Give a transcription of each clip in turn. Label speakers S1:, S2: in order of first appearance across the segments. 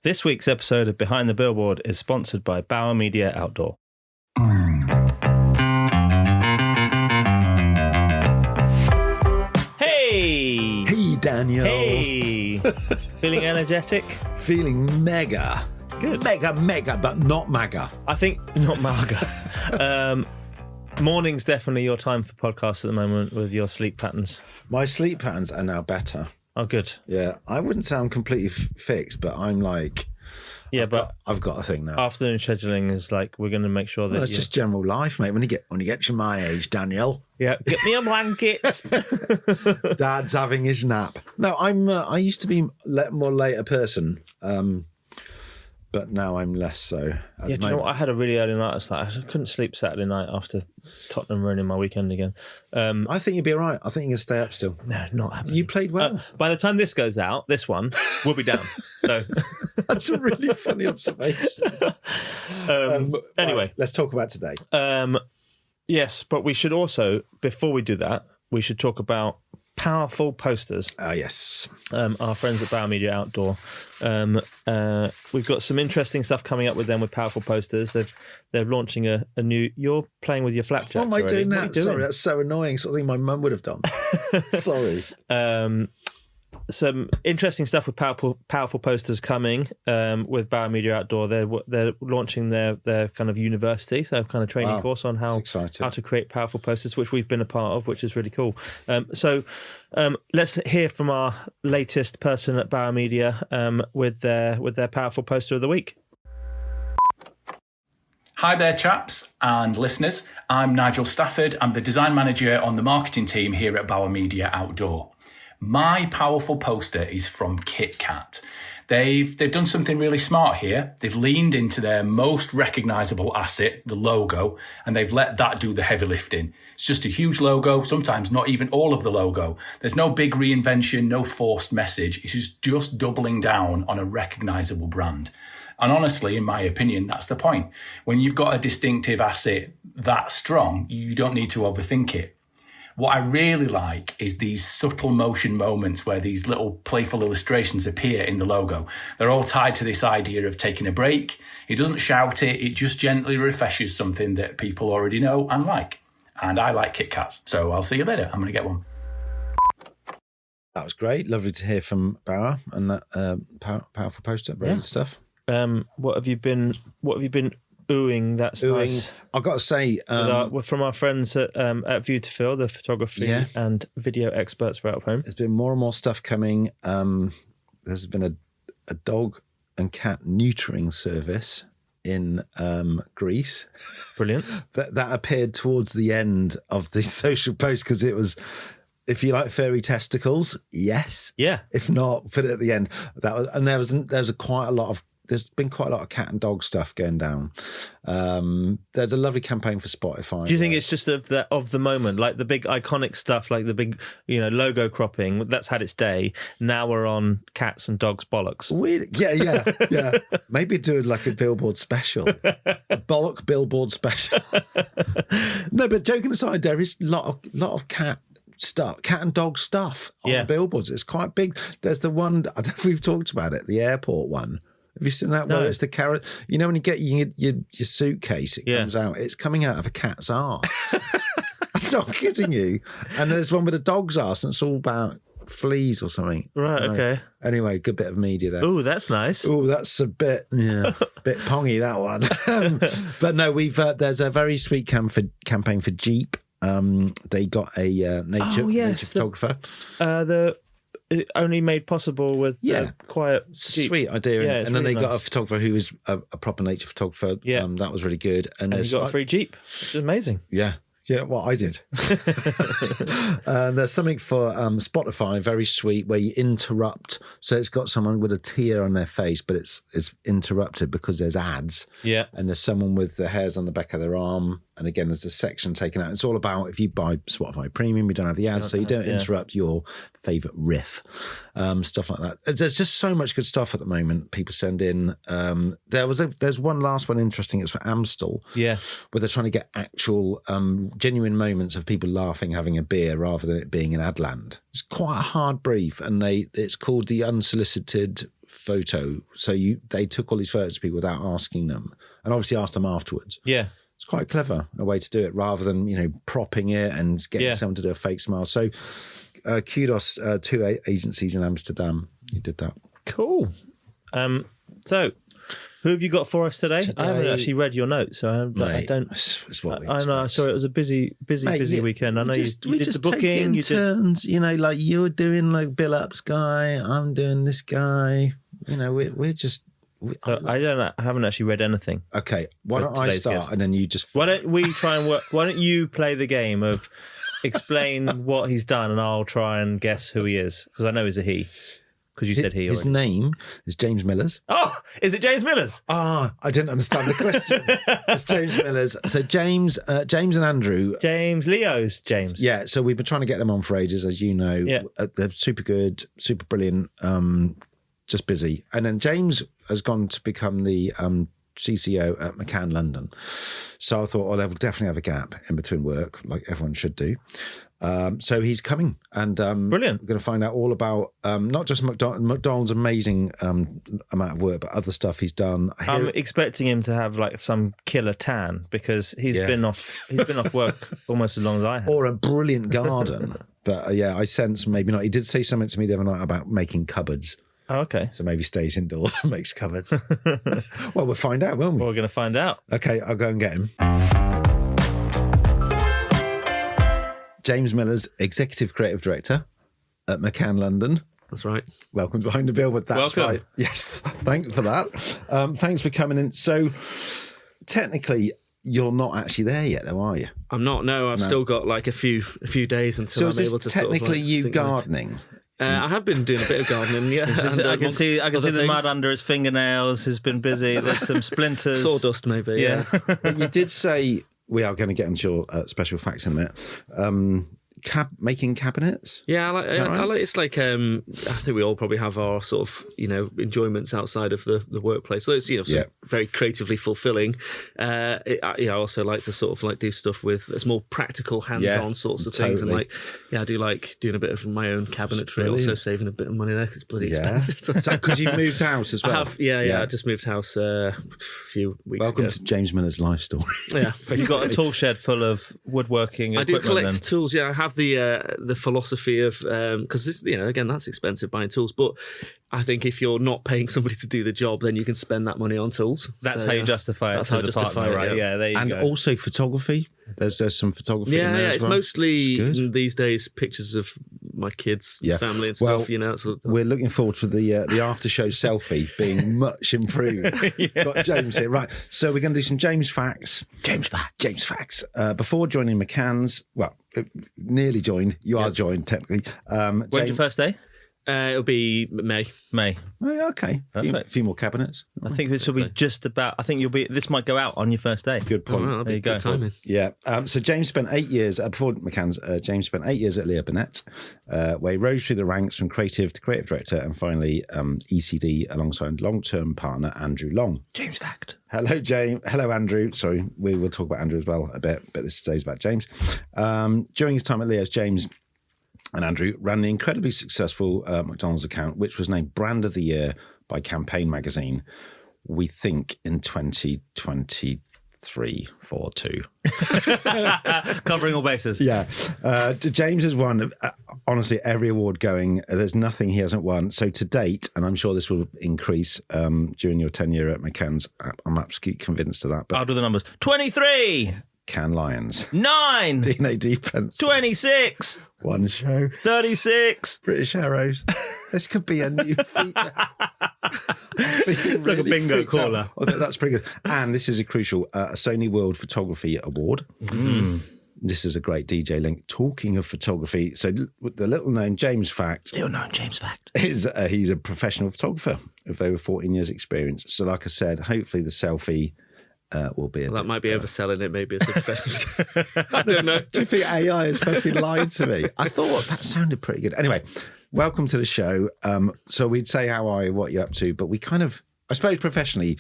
S1: This week's episode of Behind the Billboard is sponsored by Bauer Media Outdoor. Hey!
S2: Hey, Daniel.
S1: Hey! Feeling energetic?
S2: Feeling mega.
S1: Good.
S2: Mega, but not MAGA.
S1: I think not MAGA. Morning's definitely your time for podcasts at the moment with your sleep patterns.
S2: My sleep patterns are now better.
S1: Oh, good.
S2: Yeah, I wouldn't say I'm completely fixed, but I'm like... I've got a thing now.
S1: Afternoon scheduling is like, we're going to make sure that
S2: it's just general life, mate. When you get to my age, Daniel.
S1: Yeah, get me a blanket.
S2: Dad's having his nap. No, I used to be more later person, but now I'm less so.
S1: Do you know what? I had a really early night last night. I couldn't sleep Saturday night after Tottenham ruining my weekend again.
S2: I think you'd be all right. I think you're going to stay up still.
S1: No, not happening.
S2: You played well.
S1: By the time this goes out, this one will be down. So
S2: that's a really funny observation.
S1: Anyway,
S2: right, let's talk about today.
S1: Yes, but we should also, before we do that, we should talk about powerful posters.
S2: Yes.
S1: Our friends at Bauer Media Outdoor. We've got some interesting stuff coming up with them with powerful posters. They're launching a new... You're playing with your flapjacks.
S2: What am I doing now?
S1: Doing?
S2: Sorry, that's so annoying. Sort of thing my mum would have done. Sorry.
S1: Some interesting stuff with powerful posters coming with Bauer Media Outdoor. They're launching their kind of university, so kind of training course on how to create powerful posters, which we've been a part of, which is really cool. So let's hear from our latest person at Bauer Media with their powerful poster of the week.
S3: Hi there, chaps and listeners. I'm Nigel Stafford. I'm the design manager on the marketing team here at Bauer Media Outdoor. My powerful poster is from Kit Kat. They've done something really smart here. They've leaned into their most recognisable asset, the logo, and they've let that do the heavy lifting. It's just a huge logo, sometimes not even all of the logo. There's no big reinvention, no forced message. It's just doubling down on a recognisable brand. And honestly, in my opinion, that's the point. When you've got a distinctive asset that strong, you don't need to overthink it. What I really like is these subtle motion moments where these little playful illustrations appear in the logo. They're all tied to this idea of taking a break. It doesn't shout it. It just gently refreshes something that people already know and like. And I like Kit Kats. So I'll see you later. I'm going to get one.
S2: That was great. Lovely to hear from Bauer and that powerful poster. Brilliant stuff.
S1: What have you been oohing? That's nice.
S2: I've got to say,
S1: from our friends at View to Fill, the photography and video experts for out of home.
S2: There's been more and more stuff coming. There's been a dog and cat neutering service in Greece.
S1: Brilliant.
S2: that appeared towards the end of the social post because it was, if you like furry testicles, yes.
S1: Yeah.
S2: If not, put it at the end. There's been quite a lot of cat and dog stuff going down. There's a lovely campaign for Spotify.
S1: Do you think it's just of the moment, like the big iconic stuff, like the big, logo cropping that's had its day? Now we're on cats and dogs bollocks.
S2: Weird. Yeah. Maybe do like a billboard special, a bollock billboard special. No, but joking aside, there is a lot of cat and dog stuff on billboards. It's quite big. There's the one, I don't know if we've talked about it, the airport one. Have you seen that? No. Where it's the carrot. You know when you get your suitcase, it comes out. It's coming out of a cat's arse. I'm not kidding you. And there's one with a dog's arse, and it's all about fleas or something.
S1: Right. Okay.
S2: Anyway, good bit of media there.
S1: Oh, that's nice.
S2: Oh, that's a bit pongy, that one. But no, there's a very sweet campaign for Jeep. They got a nature photographer.
S1: Only made possible with quiet Jeep.
S2: Sweet idea.
S1: Yeah,
S2: and then
S1: really
S2: they got a photographer who is a proper nature photographer.
S1: Yeah.
S2: That was really good.
S1: And he got a free Jeep, which is amazing.
S2: Yeah. Yeah, well, I did. There's something for Spotify, very sweet, where you interrupt. So it's got someone with a tear on their face, but it's interrupted because there's ads.
S1: Yeah.
S2: And there's someone with the hairs on the back of their arm. And again, there's a section taken out. It's all about, if you buy Spotify Premium, you don't have the ads, so you don't interrupt your favourite riff. Stuff like that. There's just so much good stuff at the moment. People send in. There's one last one interesting. It's for Amstel.
S1: Yeah.
S2: Where they're trying to get actual genuine moments of people laughing, having a beer, rather than it being an ad land. It's quite a hard brief, and it's called the Unsolicited photo. So they took all these photos of people without asking them, and obviously asked them afterwards.
S1: Yeah.
S2: It's quite clever, a way to do it, rather than, propping it and getting someone to do a fake smile. So kudos to agencies in Amsterdam who did that.
S1: Cool. So who have you got for us today? I haven't actually read your notes, so I don't.
S2: It's what we
S1: I know. Sorry, it was a busy weekend. I know you did the booking.
S2: You turns, like you're doing like Bill Up's guy, I'm doing this guy. We're just.
S1: I haven't actually read anything.
S2: Okay, why don't I start guest. And then you just.
S1: Why don't we try and work? Why don't you play the game of explain what he's done, and I'll try and guess who he is, because I know he's a he. Because you said he.
S2: His name is James Millers.
S1: Oh, is it James Millers?
S2: I didn't understand the question. It's James Millers. So James and Andrew.
S1: Leo's James.
S2: Yeah. So we've been trying to get them on for ages, as you know.
S1: Yeah.
S2: They're super good, super brilliant. Just busy. And then James has gone to become the CCO at McCann London. So I thought, they'll definitely have a gap in between work, like everyone should do. So he's coming, and
S1: brilliant.
S2: We're going to find out all about not just McDonald's amazing amount of work, but other stuff he's done.
S1: I'm expecting him to have like some killer tan, because he's been off work almost as long as I have.
S2: Or a brilliant garden. But I sense maybe not. He did say something to me the other night about making cupboards.
S1: Oh, okay.
S2: So maybe stays indoors and makes cupboards. Well, we'll find out, won't we?
S1: Well, we're going to find out.
S2: Okay, I'll go and get him. James Millers, Executive Creative Director at McCann London.
S4: That's right.
S2: Welcome to Behind the Bill, but that's
S1: Welcome.
S2: right. Yes, thanks for that. Thanks for coming in. So, technically, you're not actually there yet, though, are you?
S4: I'm not. No, I've still got like a few days until I'm able to.
S2: So, technically, you gardening?
S4: I have been doing a bit of gardening. Yeah,
S1: I can see the mud under his fingernails. He's been busy. There's some splinters,
S4: sawdust, maybe. Yeah.
S2: But you did say. We are going to get into your special facts in a minute. Making cabinets?
S4: Yeah, I like it's like I think we all probably have our sort of enjoyments outside of the workplace. So it's very creatively fulfilling. I also like to sort of like do stuff with it's more practical, hands-on sorts of things, and I do like doing a bit of my own cabinetry. Also saving a bit of money there because it's bloody expensive.
S2: So because you've moved house as well.
S4: I have, I just moved house a few weeks ago.
S2: Welcome to James Miller's life story.
S4: Yeah,
S1: you've got a tool shed full of woodworking.
S4: I do collect tools. Yeah, I have the philosophy of because this again that's expensive buying tools, but I think if you're not paying somebody to do the job, then you can spend that money on tools.
S1: That's how you justify it. That's how I justify it, right? Yeah, there you go.
S2: And also photography. There's some photography in there as well.
S4: It's mostly these days pictures of my kids, family and stuff. So
S2: we're looking forward to the after show selfie being much improved. Got James here, right? So we're going to do some James facts. James facts. Before joining McCann's, nearly joined. You are joined technically.
S1: When's your first day?
S4: It'll be May.
S2: Okay. A few more cabinets.
S1: I think this will be just about. I think this might go out on your first day.
S2: Good point.
S4: There you go. Good timing.
S2: Yeah. So James spent 8 years before McCann's. James spent 8 years at Leo Burnett, where he rose through the ranks from creative to creative director, and finally ECD alongside long-term partner Andrew Long.
S1: James fact.
S2: Hello, James. Hello, Andrew. Sorry, we will talk about Andrew as well a bit, but this today's about James. During his time at Leo's, James and Andrew ran the incredibly successful McDonald's account, which was named Brand of the Year by Campaign magazine, we think in 2023-42.
S1: Covering all bases.
S2: Yeah. James has won, honestly, every award going. There's nothing he hasn't won. So to date, and I'm sure this will increase during your tenure at McCann's, I'm absolutely convinced of that. But
S1: I'll do the numbers. 23.
S2: Can Lions.
S1: 9.
S2: D&AD Pencils.
S1: 26.
S2: One show.
S1: 36.
S2: British Arrows. This could be a new feature.
S1: Like a bingo caller.
S2: That's pretty good. And this is a crucial a Sony World Photography Award. This is a great DJ link. Talking of photography, so the little known James fact.
S1: Little known James fact.
S2: Is he's a professional photographer with over 14 years experience. So like I said, hopefully the selfie will be
S4: that might be overselling it maybe as a professional. I don't know.
S2: Do you think AI has fucking lied to me? I thought that sounded pretty good. Anyway, welcome to the show. So we'd say how are you, what you're up to, but we kind of, I suppose professionally,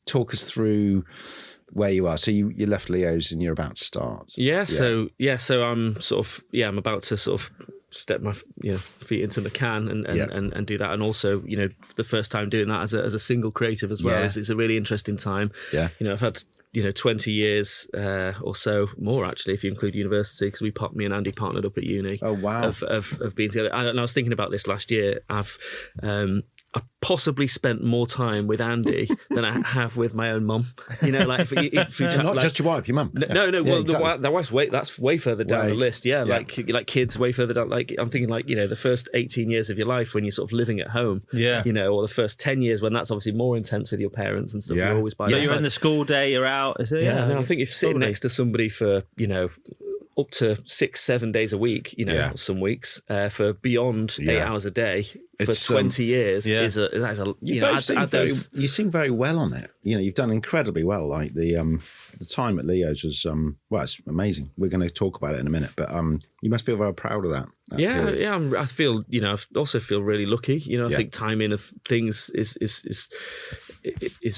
S2: talk us through where you are. So you left Leo's and you're about to start.
S4: So I'm sort of I'm about to sort of step my feet into McCann and do that, and also for the first time doing that as a single creative as well. It's a really interesting time. I've had 20 years or so more, actually, if you include university, because me and Andy partnered up at uni.
S2: Oh wow!
S4: Of being together. And I was thinking about this last year. I've possibly spent more time with Andy than I have with my own mum. If you
S2: not just your wife, your mum.
S4: No. Well, exactly. The wife's that's way further down the list. Yeah, like kids way further down. Like I'm thinking, the first 18 years of your life when you're sort of living at home. Yeah. Or the first 10 years when that's obviously more intense with your parents and stuff. You're always by.
S1: You're in the school day. You're out. Is it?
S4: Yeah. No, I think if sitting next to somebody for up to 6-7 days a week, some weeks for beyond 8 hours a day for 20 years is a
S2: you seem very well on it. You've done incredibly well. Like the time at Leo's was it's amazing. We're going to talk about it in a minute, but you must feel very proud of that.
S4: I feel I also feel really lucky. I think timing of things is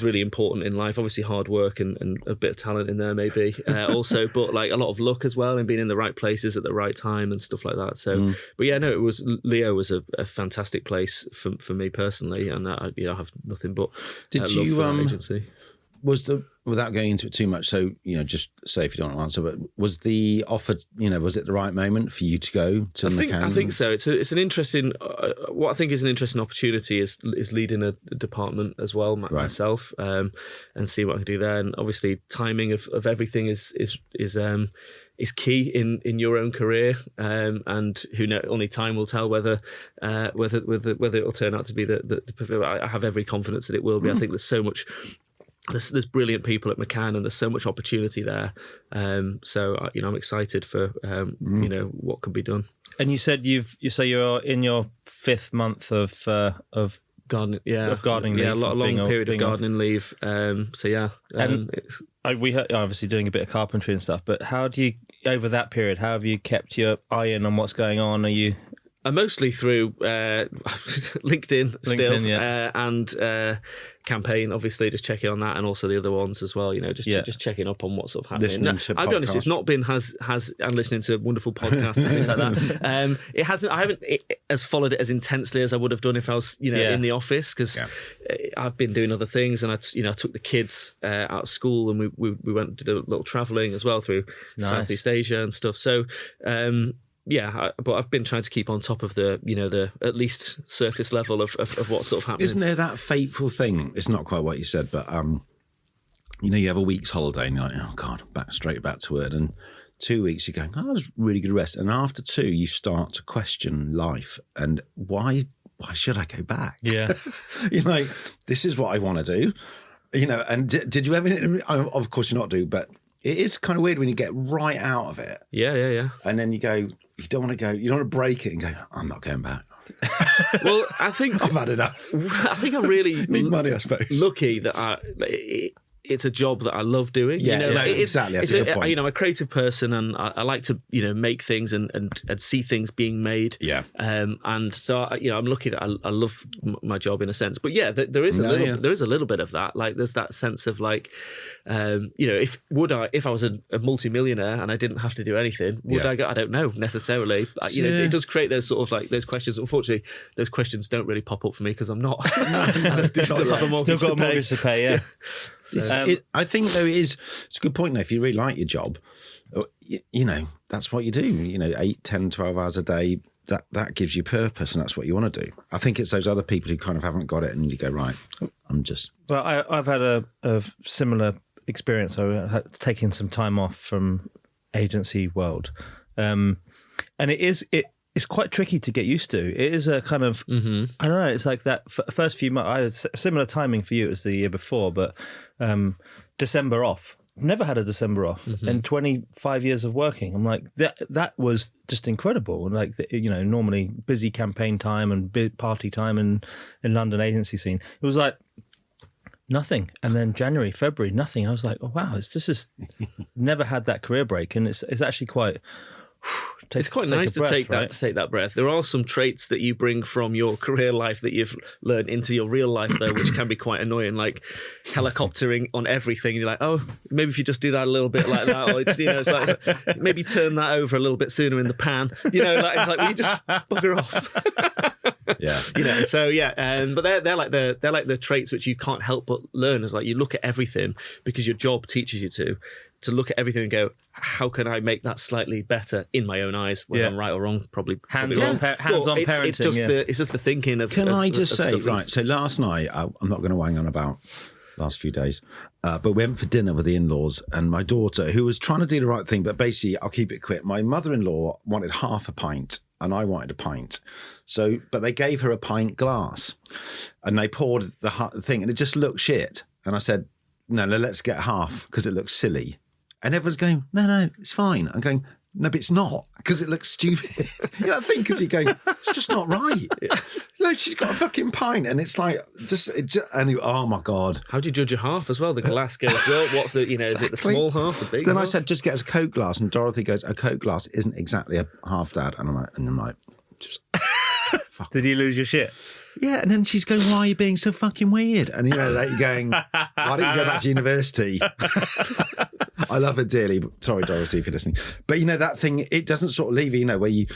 S4: really important in life. Obviously hard work and a bit of talent in there maybe also, but like a lot of luck as well, and being in the right places at the right time and stuff like that. So Leo was a fantastic place for me personally, and I have nothing but
S2: love for
S4: that agency.
S2: Without going into it too much, so just say if you don't want to answer, but was the offer, was it the right moment for you to go to McCann?
S4: I think so. It's an interesting. What I think is an interesting opportunity is leading a department as well myself, and see what I can do there. And obviously, timing of everything is key in your own career, and only time will tell whether it will turn out to be the. I have every confidence that it will be. I think there's so much. There's brilliant people at McCann, and there's so much opportunity there. So I'm excited for what can be done.
S1: And you said you're in your 5th month of
S4: gardening,
S1: of gardening leave,
S4: a long period of gardening leave. And
S1: we heard, obviously doing a bit of carpentry and stuff. But how do you, over that period, how have you kept your eye in on what's going on? Are you?
S4: Mostly through LinkedIn still, and campaign, obviously, just checking on that, and also the other ones as well. Just checking up on what's sort of happening. I'll be honest, it's not been and listening to wonderful podcasts and things like that. It hasn't. I haven't as followed it as intensely as I would have done if I was in the office, because I've been doing other things, and I took the kids out of school, and we went and did a little travelling as well through Southeast Asia and stuff. So. But I've been trying to keep on top of the at least surface level of what's sort of happening.
S2: Isn't there that fateful thing? It's not quite what you said, but you have a week's holiday and you're like, oh God, straight back to it. And 2 weeks you're going, oh, that was really good rest. And after 2, you start to question life and why should I go back?
S1: Yeah.
S2: You're like, this is what I want to do. And did you ever, of course you're not do, but it is kind of weird when you get right out of it.
S4: Yeah.
S2: And then you go, you don't want to go, you don't want to break it and go, I'm not going back.
S4: Well, I think
S2: I've had enough.
S4: I think I'm really
S2: need money, I suppose.
S4: Lucky that it's a job that I love doing.
S2: Exactly. That's a good point.
S4: I'm a creative person, and I like to make things and see things being made.
S2: Yeah.
S4: And so I'm lucky that I love my job in a sense. But there is a little bit of that. Like there's that sense of like, if I was a multimillionaire and I didn't have to do anything, would I go? I don't know necessarily. It does create those sort of like those questions. Unfortunately, those questions don't really pop up for me because I'm not. I still have a mortgage
S1: to pay. Yeah.
S4: So.
S2: I think though it's a good point though. If you really like your job, that's what you do. 8, 10, 12 hours a day. That gives you purpose, and that's what you want to do. I think it's those other people who kind of haven't got it, and you go, right, I'm just.
S1: Well, I've had a similar experience. I had taken some time off from agency world, and it's quite tricky to get used to. It is a kind of, I don't know, it's like that first few months, I had similar timing for you as the year before, but December off. Never had a December off in 25 years of working. I'm like, that was just incredible. Like, normally busy campaign time and party time in London agency scene. It was like nothing. And then January, February, nothing. I was like, oh, wow, this is never had that career break. And it's actually quite
S4: It's quite nice to take that breath. There are some traits that you bring from your career life that you've learned into your real life, though, which can be quite annoying, like helicoptering on everything. You're like, oh, maybe if you just do that a little bit like that, or just, it's like maybe turn that over a little bit sooner in the pan. It's like, will you just bugger off?
S2: Yeah,
S4: So but they're like the traits which you can't help but learn. Is like you look at everything because your job teaches you to look at everything and go, how can I make that slightly better in my own eyes? Whether I'm right or wrong, probably
S1: hands-on parenting.
S4: It's just the thinking of.
S2: Can I just say, right? So last night, I'm not going to wang on about last few days, but we went for dinner with the in-laws, and my daughter, who was trying to do the right thing, but basically, I'll keep it quick. My mother-in-law wanted half a pint, and I wanted a pint. So, but they gave her a pint glass, and they poured the thing, and it just looked shit. And I said, no, let's get half because it looks silly. And everyone's going, no, it's fine. I'm going, no, but it's not because it looks stupid. I think because you're going, it's just not right. No, she's got a fucking pint, and it's like oh my God.
S4: How do you judge a half as well? The glass goes, well, what's the exactly. Is it the small half, the big?
S2: Then
S4: half?
S2: I said, just get us a Coke glass, and Dorothy goes, a Coke glass isn't exactly a half, Dad. And I'm like, just. Fuck.
S1: Did you lose your shit?
S2: Yeah, and then she's going, why are you being so fucking weird? And like you're going, why don't you go back to university? I love her dearly. Sorry, Dorothy, if you're listening. But that thing, it doesn't sort of leave you, where you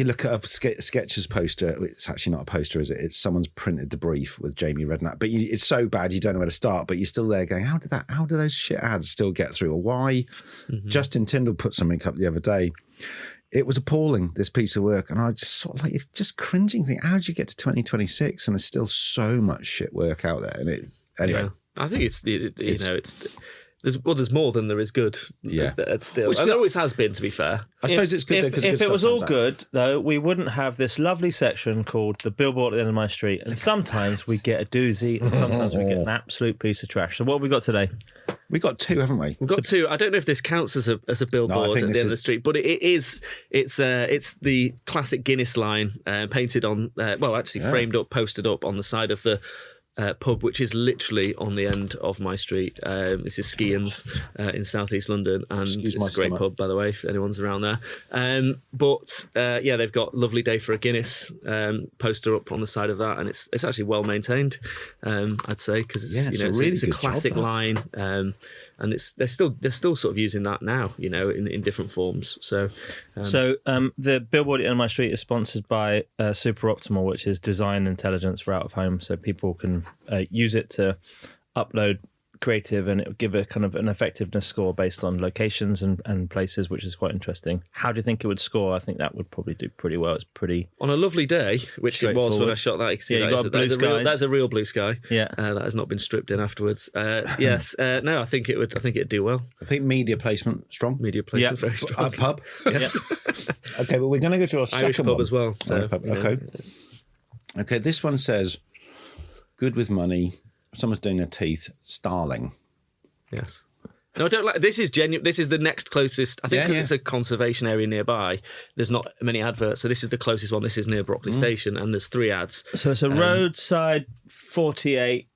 S2: look at a Skechers poster. It's actually not a poster, is it? It's someone's printed the brief with Jamie Redknapp. But it's so bad you don't know where to start. But you're still there going, how do those shit ads still get through? Or why? Mm-hmm. Justin Tyndall put something up the other day. It was appalling, this piece of work. And I just sort of it's just cringing thing. How do you get to 2026 and there's still so much shit work out there? And anyway.
S4: Yeah. I think there's more than there is good.
S2: Yeah.
S4: Still. And there always has been, to be fair.
S2: I suppose it's good because
S1: if it was all good, though, we wouldn't have this lovely section called the billboard at the end of my street. And sometimes we get a doozy and sometimes we get an absolute piece of trash. So what have we got today?
S2: We got two, haven't we?
S4: We've got two. I don't know if this counts as a billboard at the end of the street, but it is. It's the classic Guinness line painted on. Framed up, posted up on the side of the pub, which is literally on the end of my street. This is Skians in southeast London, and it's a great pub, by the way, if anyone's around there. They've got "Lovely Day for a Guinness" poster up on the side of that, and it's actually well maintained, I'd say, because it's a classic line. And they're still sort of using that now, in different forms. So
S1: the billboard at the end of my street is sponsored by Super Optimal, which is design intelligence for out of home. So people can use it to upload creative, and it will give a kind of an effectiveness score based on locations and places, which is quite interesting. How do you think it would score? I think that would probably do pretty well. It's pretty
S4: on a lovely day, which it was when I shot that. You can see that's a real blue sky.
S1: Yeah,
S4: that has not been stripped in afterwards. Yes, no, I think it'd do well.
S2: I think media placement strong.
S4: Media placement very strong.
S2: Pub.
S4: Yes.
S2: Okay, but we're going to go to our
S4: Irish
S2: second
S4: pub
S2: one
S4: as well. So,
S2: pub. Okay. This one says, "Good with money." Someone's doing their teeth. Starling.
S4: Yes. No, I don't like. This is genuine. This is the next closest. I think because it's a conservation area nearby. There's not many adverts, so this is the closest one. This is near Brockley Station, and there's 3 ads.
S1: So it's a roadside 48.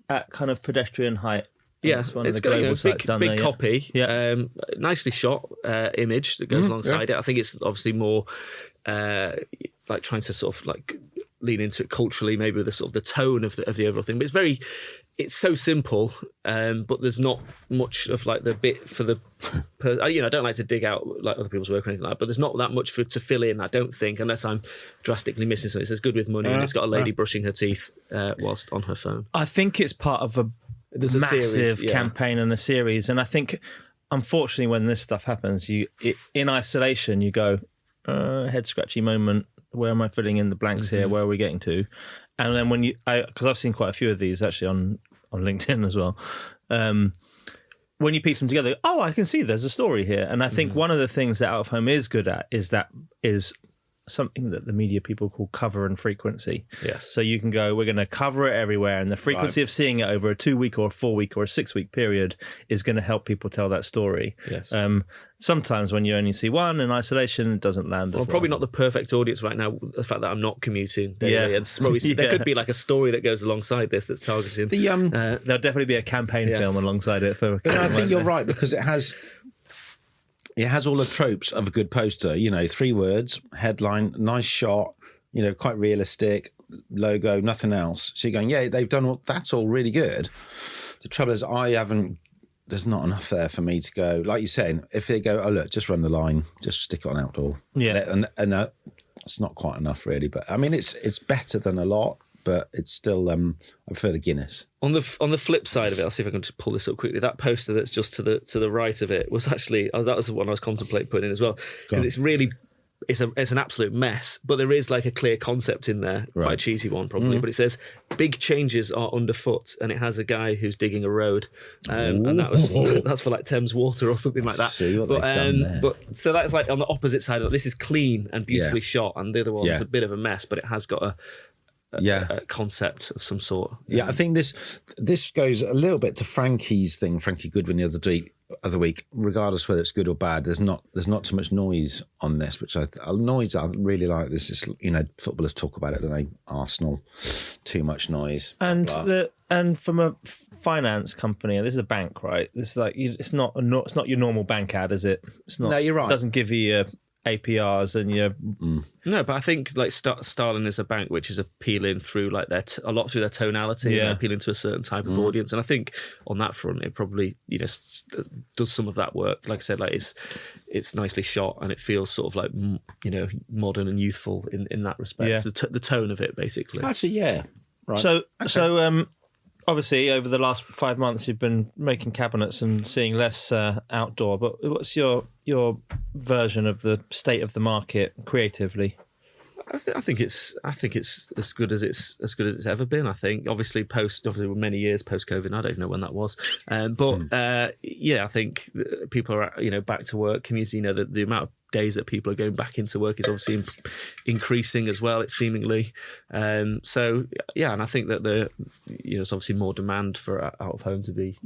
S1: At kind of pedestrian height.
S4: Yeah,
S1: it's one of the global sites done
S4: big
S1: there,
S4: copy. Yeah. Nicely shot image that goes alongside it. I think it's obviously more like trying to sort of like lean into it culturally, maybe with the sort of the tone of the overall thing. But it's so simple, but there's not much of like the bit for the I don't like to dig out like other people's work or anything like that, but there's not that much to fill in, I don't think, unless I'm drastically missing something. It says "Good with money," and it's got a lady brushing her teeth whilst on her phone.
S1: I think it's part of a massive campaign and a series, and I think unfortunately when this stuff happens, in isolation you go head scratchy moment. Where am I filling in the blanks here? Where are we getting to? And then because I've seen quite a few of these actually on LinkedIn as well. When you piece them together, I can see there's a story here. And I think one of the things that Out of Home is good at is something that the media people call cover and frequency.
S4: Yes.
S1: So you can go, we're going to cover it everywhere, and the frequency of seeing it over a 2-week or a 4-week or a 6-week period is going to help people tell that story.
S4: Yes.
S1: Sometimes when you only see one in isolation, it doesn't land as well.
S4: Probably not the perfect audience right now, the fact that I'm not commuting daily. Yeah. It's probably, there could be like a story that goes alongside this that's targeted.
S1: There'll definitely be a campaign film alongside it. But
S2: I think you're right, because it has... it has all the tropes of a good poster. 3 words, headline, nice shot. Quite realistic, logo, nothing else. So you're going, yeah, they've done all, that's all really good. The trouble is there's not enough there for me to go, like you're saying, if they go, oh, look, just run the line, just stick it on outdoor.
S1: Yeah.
S2: And it's not quite enough really. But I mean, it's better than a lot, but it's still, I prefer the Guinness.
S4: On the flip side of it, I'll see if I can just pull this up quickly. That poster that's just to the right of it was actually, that was the one I was contemplating putting in as well. Because it's really... It's an absolute mess, but there is like a clear concept in there, quite a cheesy one probably, but it says big changes are underfoot, and it has a guy who's digging a road, and that's for like Thames Water or something like that.
S2: See what they've done there.
S4: But so that's like on the opposite side of it. This is clean and beautifully shot, and the other one's a bit of a mess, but it has got a concept of some sort.
S2: Yeah, I think this goes a little bit to Frankie's thing, Frankie Goodwin the other week, regardless whether it's good or bad. There's not too much noise on this, which I really like. This is, footballers talk about it, don't they? Arsenal, too much noise.
S1: And from a finance company, this is a bank, right? This is like it's not your normal bank ad, is it? It's not.
S2: No, you're right.
S1: It doesn't give you APRs and
S4: No, but I think like Starling is a bank which is appealing through like a lot through their tonality, and appealing to a certain type of audience. And I think on that front, it probably does some of that work. Like I said, like it's nicely shot and it feels sort of like modern and youthful in that respect.
S1: Yeah.
S4: The tone of it, basically.
S2: Actually, yeah. Right.
S1: So obviously, over the last 5 months, you've been making cabinets and seeing less outdoor. But what's your version of the state of the market creatively?
S4: I think it's as good as it's ever been. I think obviously many years post COVID. I don't know when that was, I think people are back to work. Community, the amount of days that people are going back into work is obviously increasing as well. It's seemingly and I think that there's obviously more demand for out of home to be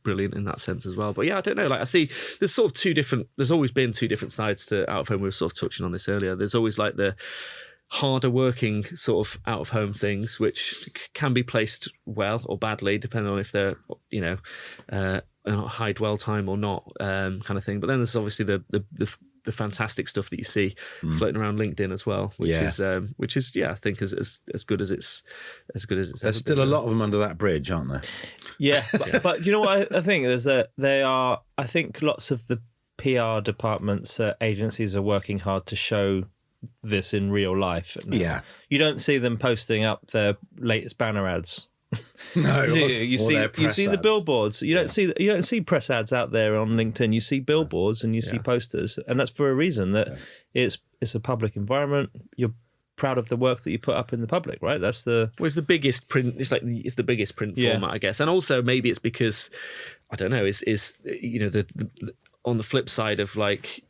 S4: brilliant in that sense as well. But I don't know. Like I see, there's sort of there's always been two different sides to out of home. We were sort of touching on this earlier. There's always like the harder working sort of out of home things, which can be placed well or badly, depending on if they're high dwell time or not, kind of thing. But then there's obviously the fantastic stuff that you see floating around LinkedIn as well, which is I think as good as it's
S2: There's still a lot of them under that bridge, aren't there?
S1: Yeah, but you know what I think is that I think lots of the PR departments, agencies are working hard to show this in real life.
S2: Yeah,
S1: you don't see them posting up their latest banner ads.
S2: No,
S1: you see the billboards. You don't see press ads out there on LinkedIn. You see billboards and you see posters, and that's for a reason. That it's a public environment. You're proud of the work that you put up in the public, right? That's
S4: it's the biggest print. It's the biggest print format, I guess. And also maybe it's because I don't know. Is the on the flip side of like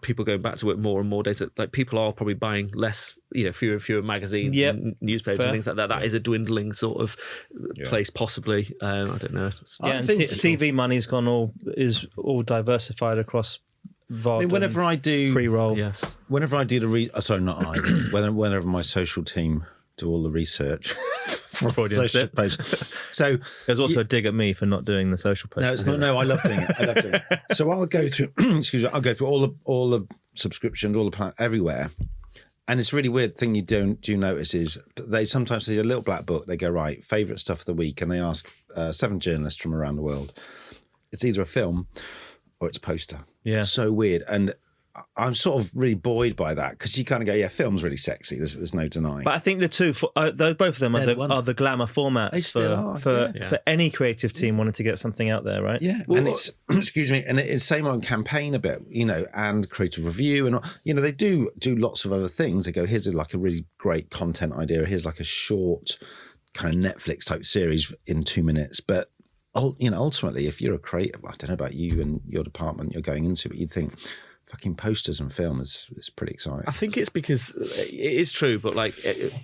S4: people going back to work more and more days, that like people are probably buying less, fewer and fewer magazines and newspapers and things like that. That is a dwindling sort of place, possibly. I don't know.
S1: And TV money's is all diversified across VOD.
S2: I mean, whenever I do
S1: pre-roll,
S2: whenever I do whenever my social team do all the research. Social post. So
S1: there's also a dig at me for not doing the social post.
S2: No, it's not. No, I love doing it. So I'll go through. I'll go through all the subscriptions, all the plans everywhere, and it's really weird thing you do notice is they sometimes see a little black book. They go right favourite stuff of the week, and they ask 7 journalists from around the world. It's either a film or it's a poster.
S1: Yeah,
S2: it's so weird and. I'm sort of really buoyed by that because you kind of go, film's really sexy. There's no denying.
S1: But I think the two, both of them are the glamour formats for any creative team wanting to get something out there, right?
S2: Yeah, and it's and it's same on campaign a bit, and creative review, and they do lots of other things. They go, here's a really great content idea. Here's like a short kind of Netflix type series in 2 minutes, but. Ultimately, if you're a creative, I don't know about you and your department you're going into, but you'd think. Fucking posters and film is pretty exciting.
S4: I think it's because it is true, but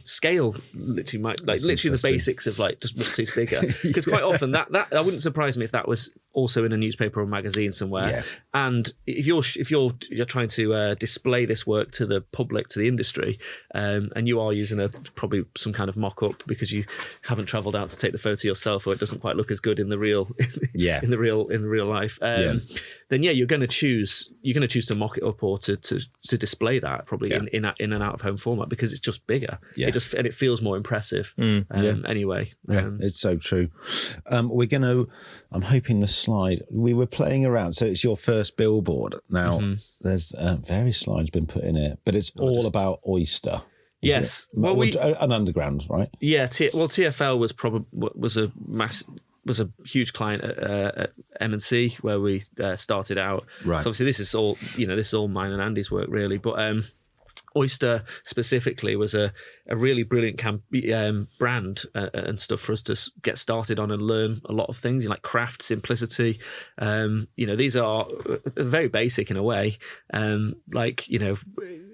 S4: scale literally the basics of just multis bigger. Because quite often that wouldn't surprise me if that was also in a newspaper or magazine somewhere. Yeah. And if you're trying to display this work to the public, to the industry, and you are using probably some kind of mock-up because you haven't travelled out to take the photo yourself, or it doesn't quite look as good in the real in the real life, then you're going to choose to mock it up or to display that probably in an out of home format because it's just bigger. Yeah. It feels more impressive. Anyway,
S2: it's so true. I'm hoping the slide we were playing around. So it's your first billboard. Now there's various slides been put in it, but it's all about Oyster.
S4: Yes,
S2: an underground, right?
S4: Yeah. TfL was a huge client at M&C where we started out. Right. So obviously this is all mine and Andy's work really, but Oyster specifically was a really brilliant brand and stuff for us to get started on and learn a lot of things like craft, simplicity. These are very basic in a way.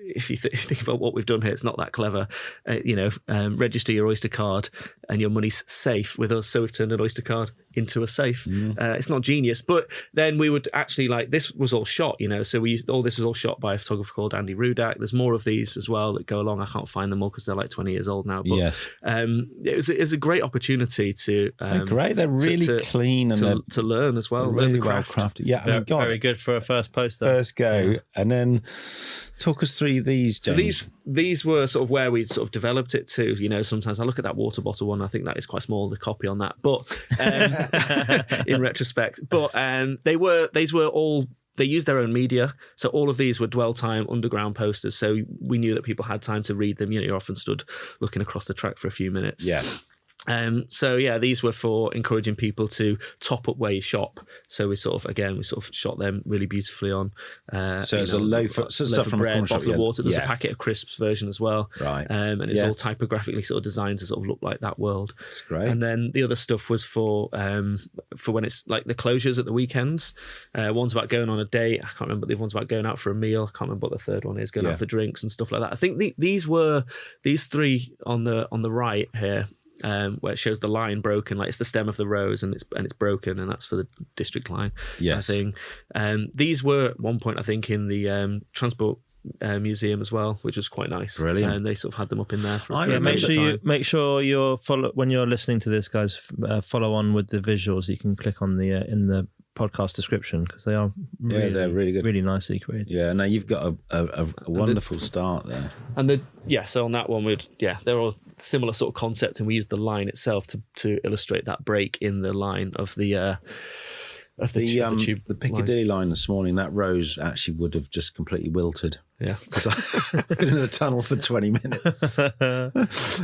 S4: If you think about what we've done here, it's not that clever. Register your Oyster card and your money's safe with us. So we've turned an Oyster card into a safe. It's not genius, but then we would actually this was all shot, so all this was all shot by a photographer called Andy Rudak. There's more of these as well that go along. I can't find them all because they're like 20 years old now. But it was a great opportunity to.
S2: They're great. They're really clean and
S4: to learn as well.
S2: Really well crafted. Yeah,
S1: very good for a first poster.
S2: First go, and then talk us through these. James.
S4: So these were sort of where we sort of developed it to. Sometimes I look at that water bottle one. I think that is quite small, the copy on that, but. In retrospect, but they used their own media, so all of these were dwell time underground posters, so we knew that people had time to read them. You're often stood looking across the track for a few minutes. These were for encouraging people to top up where you shop. So we sort of shot them really beautifully on.
S2: So it's a loaf of stuff from
S4: bread,
S2: a
S4: bottle of water. There's a packet of crisps version as well,
S2: right?
S4: And it's all typographically sort of designed to sort of look like that world.
S2: That's great.
S4: And then the other stuff was for when it's like the closures at the weekends. One's about going on a date. I can't remember. The one's about going out for a meal. I can't remember what the third one is. Going out for drinks and stuff like that. I think these three on the right here. Where it shows the line broken, like it's the stem of the rose and it's broken, and that's for the district line.
S2: Yes.
S4: I think these were at one point I think in the transport museum as well, which was quite nice.
S2: Brilliant.
S4: And they sort of had them up in there.
S1: Make sure you're when you're listening to this, guys. Follow on with the visuals. You can click on the in the podcast description because they are
S2: they're really good,
S1: really nicely created.
S2: Yeah, no, you've got a wonderful start there.
S4: And so on that one they're all similar sort of concept, and we used the line itself to illustrate that break in the line of the tube.
S2: The Piccadilly line this morning, that rose actually would have just completely wilted.
S4: Yeah,
S2: because I've been in the tunnel for 20 minutes.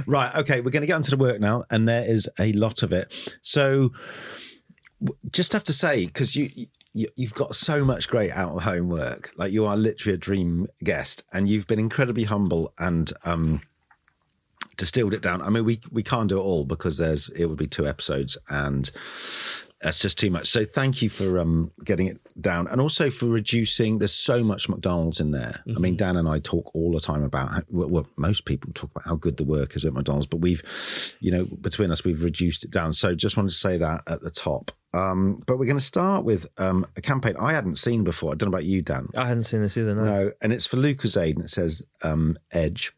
S2: Right, okay, we're going to get onto the work now, and there is a lot of it. So just have to say, because you've got so much great out of home work, like you are literally a dream guest, and you've been incredibly humble and distilled it down. I mean, we can't do it all because it would be 2 episodes and that's just too much. So thank you for getting it down, and also for reducing. There's so much McDonald's in there. I mean, Dan and I talk all the time about most people talk about how good the work is at McDonald's, but we've, between us, we've reduced it down. So just wanted to say that at the top. But we're going to start with a campaign I hadn't seen before. I don't know about you, Dan.
S1: I hadn't seen this either. No,
S2: and it's for Lucozade, and it says Edge.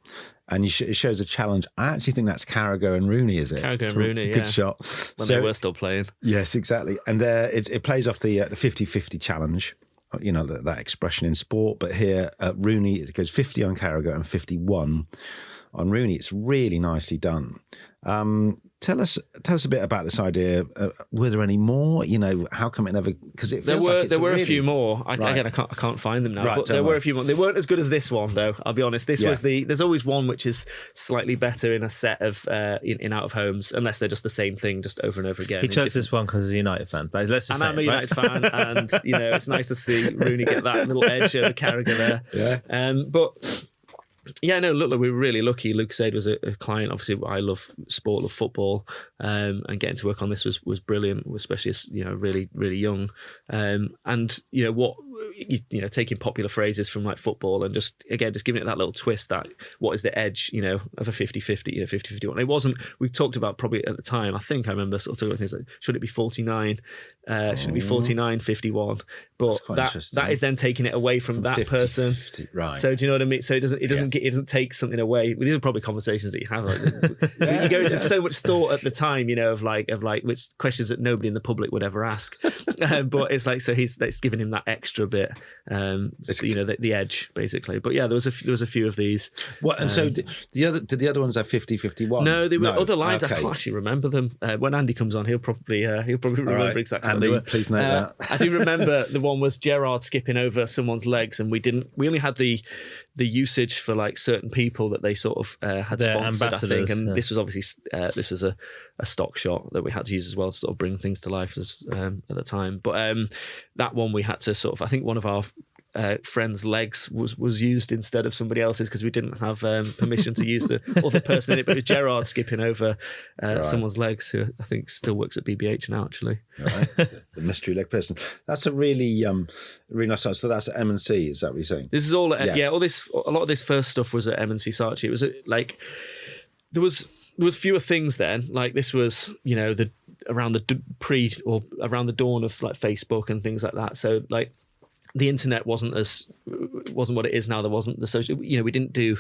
S2: And it shows a challenge. I actually think that's Carragher and Rooney, is it?
S4: Carragher and Rooney,
S2: good shot.
S4: When they were still playing.
S2: Yes, exactly. And it plays off the 50-50 challenge, that expression in sport. But here, Rooney, it goes 50 on Carragher and 51 on Rooney. It's really nicely done. Tell us a bit about this idea. Were there any more? How come it never? Because it feels
S4: there were a few more. I can't find them now.
S2: Right,
S4: but there were a few more. They weren't as good as this one, though. I'll be honest. This was there's always one which is slightly better in a set of in out of homes, unless they're just the same thing, just over and over again.
S1: He chose this one because he's a United fan. But let's just
S4: I'm a United fan, and it's nice to see Rooney get that little edge over Carragher there.
S2: Yeah.
S4: But. Yeah, no, look, we were really lucky. Lucozade was a client. Obviously, I love sport, love football, and getting to work on this was brilliant, especially as really, really young. And what you know, taking popular phrases from like football and just giving it that little twist, that what is the edge, you know, of a 50-50, you know, 50-51. It wasn't, we talked about probably at the time, I think I remember sort of talking about things like, should it be 49? Should it be 49-51? But that is then taking it away from that 50, person. 50, right. So do you know what I mean? So it doesn't take something away. These are probably conversations that you have. Like, you go into so much thought at the time, you know, of like which questions that nobody in the public would ever ask. But it's like, so that's giving him that extra bit, so, you know, the edge basically. But yeah, there was a few of these.
S2: What? And so did the other ones have 50-51?
S4: No, they were other lines. Okay. I can't actually remember them. When Andy comes on, he'll probably remember exactly.
S2: Andy,
S4: what they were.
S2: Please note that.
S4: I do remember the one was Gerrard skipping over someone's legs, and we only had the usage for like certain people that they sort of had
S1: their
S4: sponsored, I think, and
S1: yeah.
S4: this was obviously this was a stock shot that we had to use as well to sort of bring things to life at the time. But that one we had to sort of, I think one of our friend's legs was used instead of somebody else's because we didn't have permission to use the other person in it, but it was Gerrard skipping over someone's legs, who I think still works at BBH now, actually.
S2: Right. The mystery leg person. That's a really really nice time. So that's at M&C, is that what you're saying?
S4: This is all a lot of this first stuff was at M&C Saatchi. It was like there was fewer things then. Like this was, you know, around the dawn of like Facebook and things like that. So like the internet wasn't what it is now. There wasn't the social, you know, we didn't do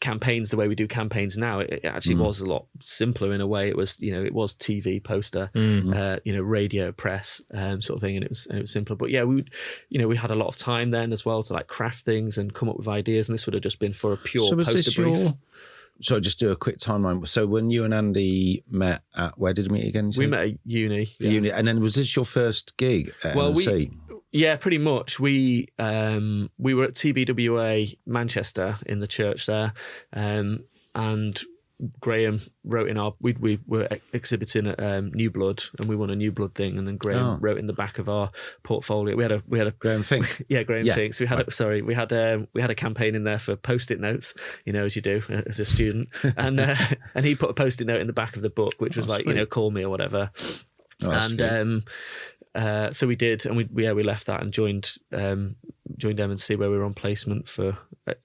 S4: campaigns the way we do campaigns now. It actually was a lot simpler in a way. It was, you know, it was TV, poster, you know, radio, press, sort of thing, and it was simpler. But yeah, we had a lot of time then as well to like craft things and come up with ideas. And this would have just been for a pure poster brief.
S2: So just do a quick timeline. So when you and Andy met where did you meet again?
S4: We met at uni. Yeah.
S2: Uni, and then was this your first gig at M&C?
S4: Yeah, pretty much. We were at TBWA Manchester in the church there, and Graham wrote in we were exhibiting at New Blood, and we won a New Blood thing, and then Graham wrote in the back of our portfolio. We had a
S2: Graham Fink.
S4: Yeah, Graham Fink. So we had a campaign in there for Post-it notes, you know, as you do as a student, and he put a Post-it note in the back of the book, which was like, sweet. You know, call me or whatever. So we did, and we left that and joined M&C, where we were on placement for.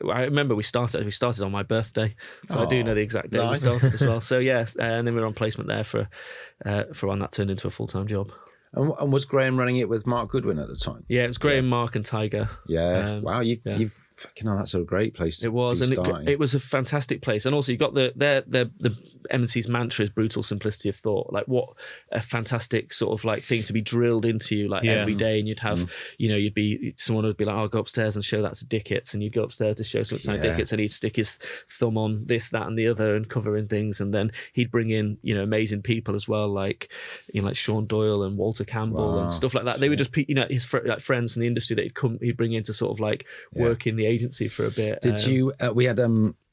S4: I remember we started on my birthday, so I do know the exact day we started as well. So yes, and then we were on placement there for when that turned into a full-time job.
S2: And was Graham running it with Mark Goodwin at the time?
S4: Yeah, it was Graham, Mark, and Tiger.
S2: Yeah, wow, you've fucking hell, that's a great place.
S4: It was, and it was a fantastic place. And also, you got the M&C's mantra is brutal simplicity of thought. Like, what a fantastic sort of like thing to be drilled into you like every day. And you'd have, you know, someone would be like, "Oh, go upstairs and show that to Dickets," and you'd go upstairs to show something to Dickets, and he'd stick his thumb on this, that, and the other, and covering things. And then he'd bring in, you know, amazing people as well, like, you know, like Sean Doyle and Walter Campbell and stuff like that. They were just, you know, his like friends from the industry that he'd bring in to sort of like work in the agency for a bit.
S2: Did you? We had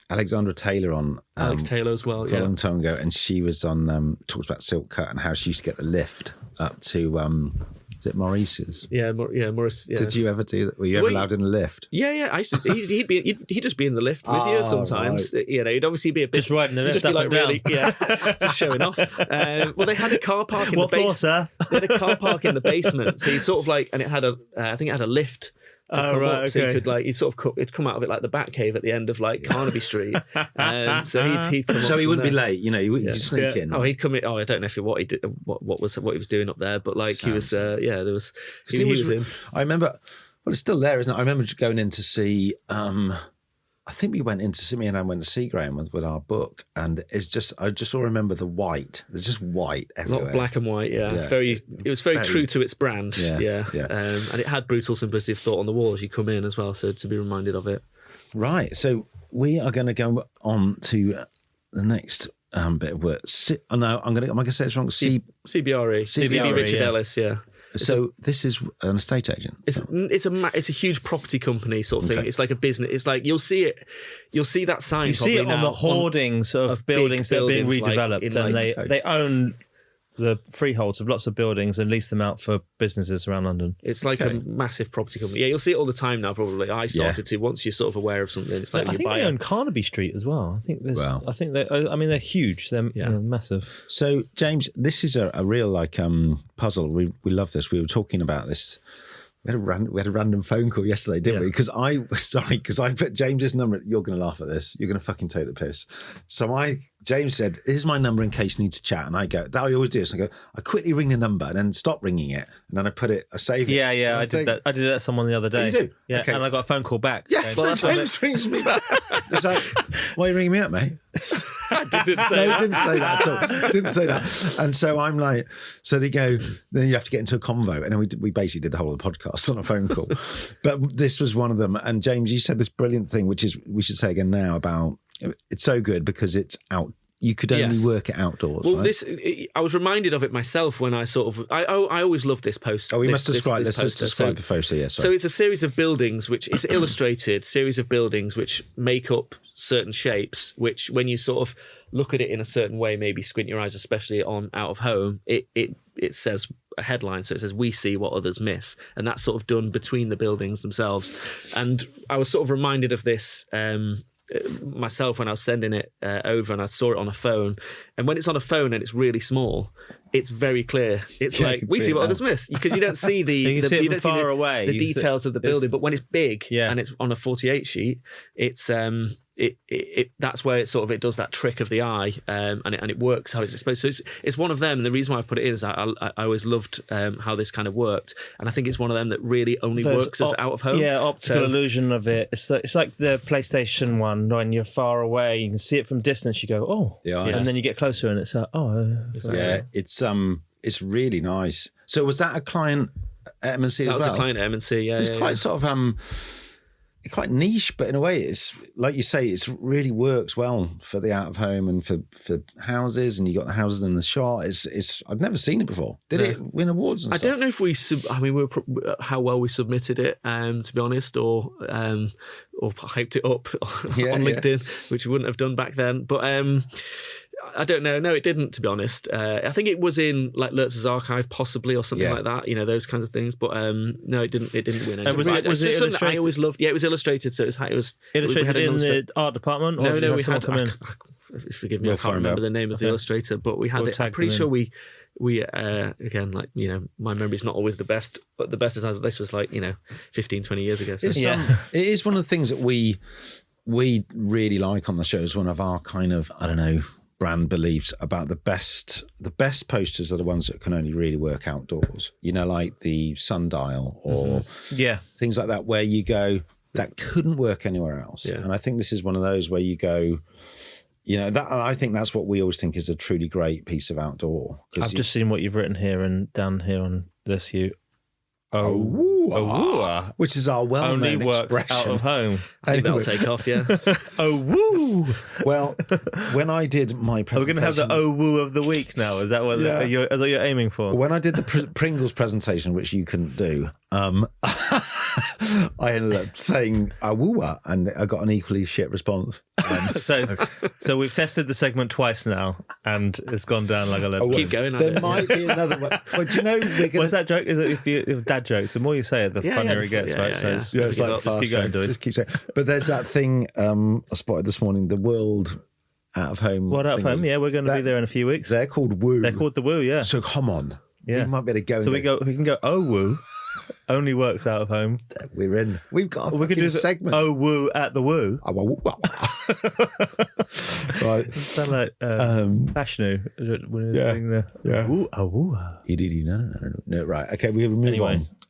S2: Alexandra Taylor on.
S4: Alex Taylor as well,
S2: a long time ago, and she was on talks about Silk Cut and how she used to get the lift up to. Is it Maurice's?
S4: Yeah, Maurice. Yeah.
S2: Did you ever do that? Were you ever allowed in the lift?
S4: Yeah. I used to. He'd just be in the lift with you sometimes. Right. You know, he'd obviously be a bit
S1: just riding the lift,
S4: just be like really, just showing off. Well, they had a car park in the basement. What for, sir? They had a car park in the basement, so you'd sort of like, and it had I think it had a lift. So you could like, it'd come out of it like the Bat Cave at the end of like Carnaby Street. So he'd come.
S2: So he wouldn't be late, you know. He'd sneak in.
S4: Oh, he'd come in. Oh, I don't know what he did, what he was doing up there, but like he was. There was. He was him.
S2: I remember. Well, it's still there, isn't it? I remember going in to see. I think we went in to see, me and Anne went to see Graham with our book, and I just all remember the white. There's just white everywhere.
S4: A lot of black and white, It was very true to its brand, and it had brutal simplicity of thought on the wall as you come in as well, so to be reminded of it.
S2: Right, so we are going to go on to the next bit of work. Am I going to say it's wrong?
S4: CBRE. CBRE Richard Ellis,
S2: So this is an estate agent.
S4: It's a huge property company sort of thing. It's like a business. It's like you'll see that sign.
S1: You see it on the hoardings of buildings that are being redeveloped, and they own the freeholds of lots of buildings and lease them out for businesses around London.
S4: It's like a massive property company. Yeah, you'll see it all the time now. Probably I started to. Once you're sort of aware of something, it's like
S1: I think they own Carnaby Street as well. I think they're huge. They're massive.
S2: So James, this is a real like puzzle. We love this. We were talking about this We had a random phone call yesterday, didn't we? Because I put James's number. You're going to laugh at this. You're going to fucking take the piss. So James said, "Here's my number in case you need to chat." And I go, "That I always do." So I go, I quickly ring the number and then stop ringing it, and then I save it.
S1: Yeah, I did that. I did that to someone the other day.
S2: Oh, you do?
S1: Yeah,
S2: okay.
S1: And I got a phone call back.
S2: Yeah, so James rings me back. It's like, "Why are you ringing me up, mate?"
S4: I didn't say that.
S2: He didn't say that at all. Didn't say that. And so I'm like, so they go, then you have to get into a convo. And then we basically did the whole of the podcast on a phone call. But this was one of them. And James, you said this brilliant thing, which is, we should say again now, about it's so good because it's out. You could only work it outdoors.
S4: Well,
S2: right?
S4: I was reminded of it myself when I I always loved this poster.
S2: Let's describe the photo. Yes.
S4: So it's a series of buildings, which is illustrated series of buildings which make up certain shapes. Which, when you sort of look at it in a certain way, maybe squint your eyes, especially on out of home, it says a headline. So it says, "We see what others miss," and that's sort of done between the buildings themselves. And I was sort of reminded of this. Myself when I was sending it over, and I saw it on a phone, and when it's on a phone and it's really small, it's very clear. It's like, we see what others miss, because you don't see the details of the building. But when it's big and it's on a 48 sheet, it's that's where it does that trick of the eye, and it works how it's supposed to. So it's one of them, and the reason why I put it in is I always loved how this kind of worked, and I think it's one of them that really only works as out of home.
S1: Yeah, optical illusion of it. It's like the PlayStation one. When you're far away, you can see it from distance. You go, oh, and then you get closer, and it's
S2: it's really nice. So was that a client at M&C as well?
S4: That was a client at M&C. Yeah,
S2: it's quite sort of quite niche, but in a way, it's like you say, it really works well for the out of home and for houses. And you got the houses in the shot. It's I've never seen it before. Did it win awards and stuff?
S4: I don't know if how well we submitted it, to be honest, or hyped it up on LinkedIn, which we wouldn't have done back then. But I don't know. No, it didn't, to be honest. I think it was in like Lurtz's archive, possibly, or something like that. You know, those kinds of things. But no, it didn't. It didn't win.
S1: Was it illustrated?
S4: I always loved. Yeah, it was illustrated. So it was
S1: illustrated in the art department. Or
S4: no, we had.
S1: Come in?
S4: Forgive me, I can't remember the name of the illustrator, but we had it. I'm pretty sure we again, like, you know, my memory's not always the best, but the best is this was like, you know, 15, 20 years ago. So.
S2: It is one of the things that we really like on the show. Is one of our kind of, I don't know, brand beliefs about the best posters are the ones that can only really work outdoors. You know, like the sundial or things like that, where you go, that couldn't work anywhere else. Yeah. And I think this is one of those where you go, you know, that I think that's what we always think is a truly great piece of outdoor.
S1: I've just seen what you've written here and down here on this.
S2: Which is our well-known
S1: only works
S2: expression.
S1: Out of home.
S4: I think that'll take off, yeah.
S2: Well, when I did my presentation...
S1: We're going to have the woo of the week now. Is that what you're aiming for?
S2: When I did the Pringles presentation, which you couldn't do, I ended up saying "awooah," and I got an equally shit response.
S1: So we've tested the segment twice now, and it's gone down like a lead.
S4: Keep going.
S2: There might be another one. But do you know,
S1: what's that joke? Is it if dad jokes? The more you say it, the funnier it gets, right? So
S2: it's like
S1: just keep going,
S2: just keep saying. But there's that thing I spotted this morning. The World Out of Home.
S1: What out of home? Yeah, we're going to be there in a few weeks.
S2: They're called Woo.
S1: They're called the Woo. Yeah.
S2: So come on.
S1: Yeah.
S2: We might be able to go.
S1: So we can go. Oh Woo. Only works out of home.
S2: We're in. We've got
S1: we could do
S2: segment.
S1: Oh Woo at the Woo.
S2: Right.
S1: Sound like Bashnu.
S2: Yeah.
S1: Woo, woo.
S2: No. Right. Okay. We move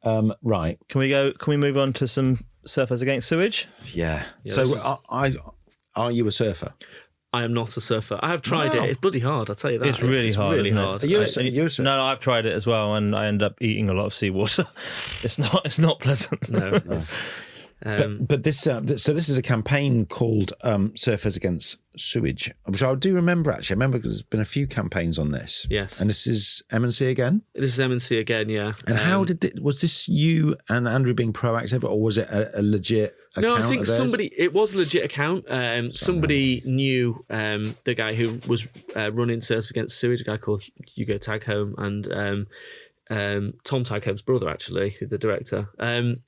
S2: on. Right.
S1: Can we move on to some Surfers Against Sewage?
S2: Yeah. So are you a surfer?
S4: I am not a surfer. I have tried it. It's bloody hard, I'll tell you that.
S1: It's really hard.
S4: Really hard.
S2: Are you a surfer?
S1: No, I've tried it as well, and I end up eating a lot of seawater. It's not pleasant.
S4: No.
S2: But this so this is a campaign called Surfers Against Sewage, which I do remember actually. I remember because there's been a few campaigns on this.
S4: Yes.
S2: And this is M&C again?
S4: This is M&C again, yeah.
S2: And how was this you and Andrew being proactive, or was it a legit account?
S4: No, I think it was a legit account. Somebody knew the guy who was running Surfers Against Sewage, a guy called Hugo Taghome, and Tom Taghome's brother, actually, the director. And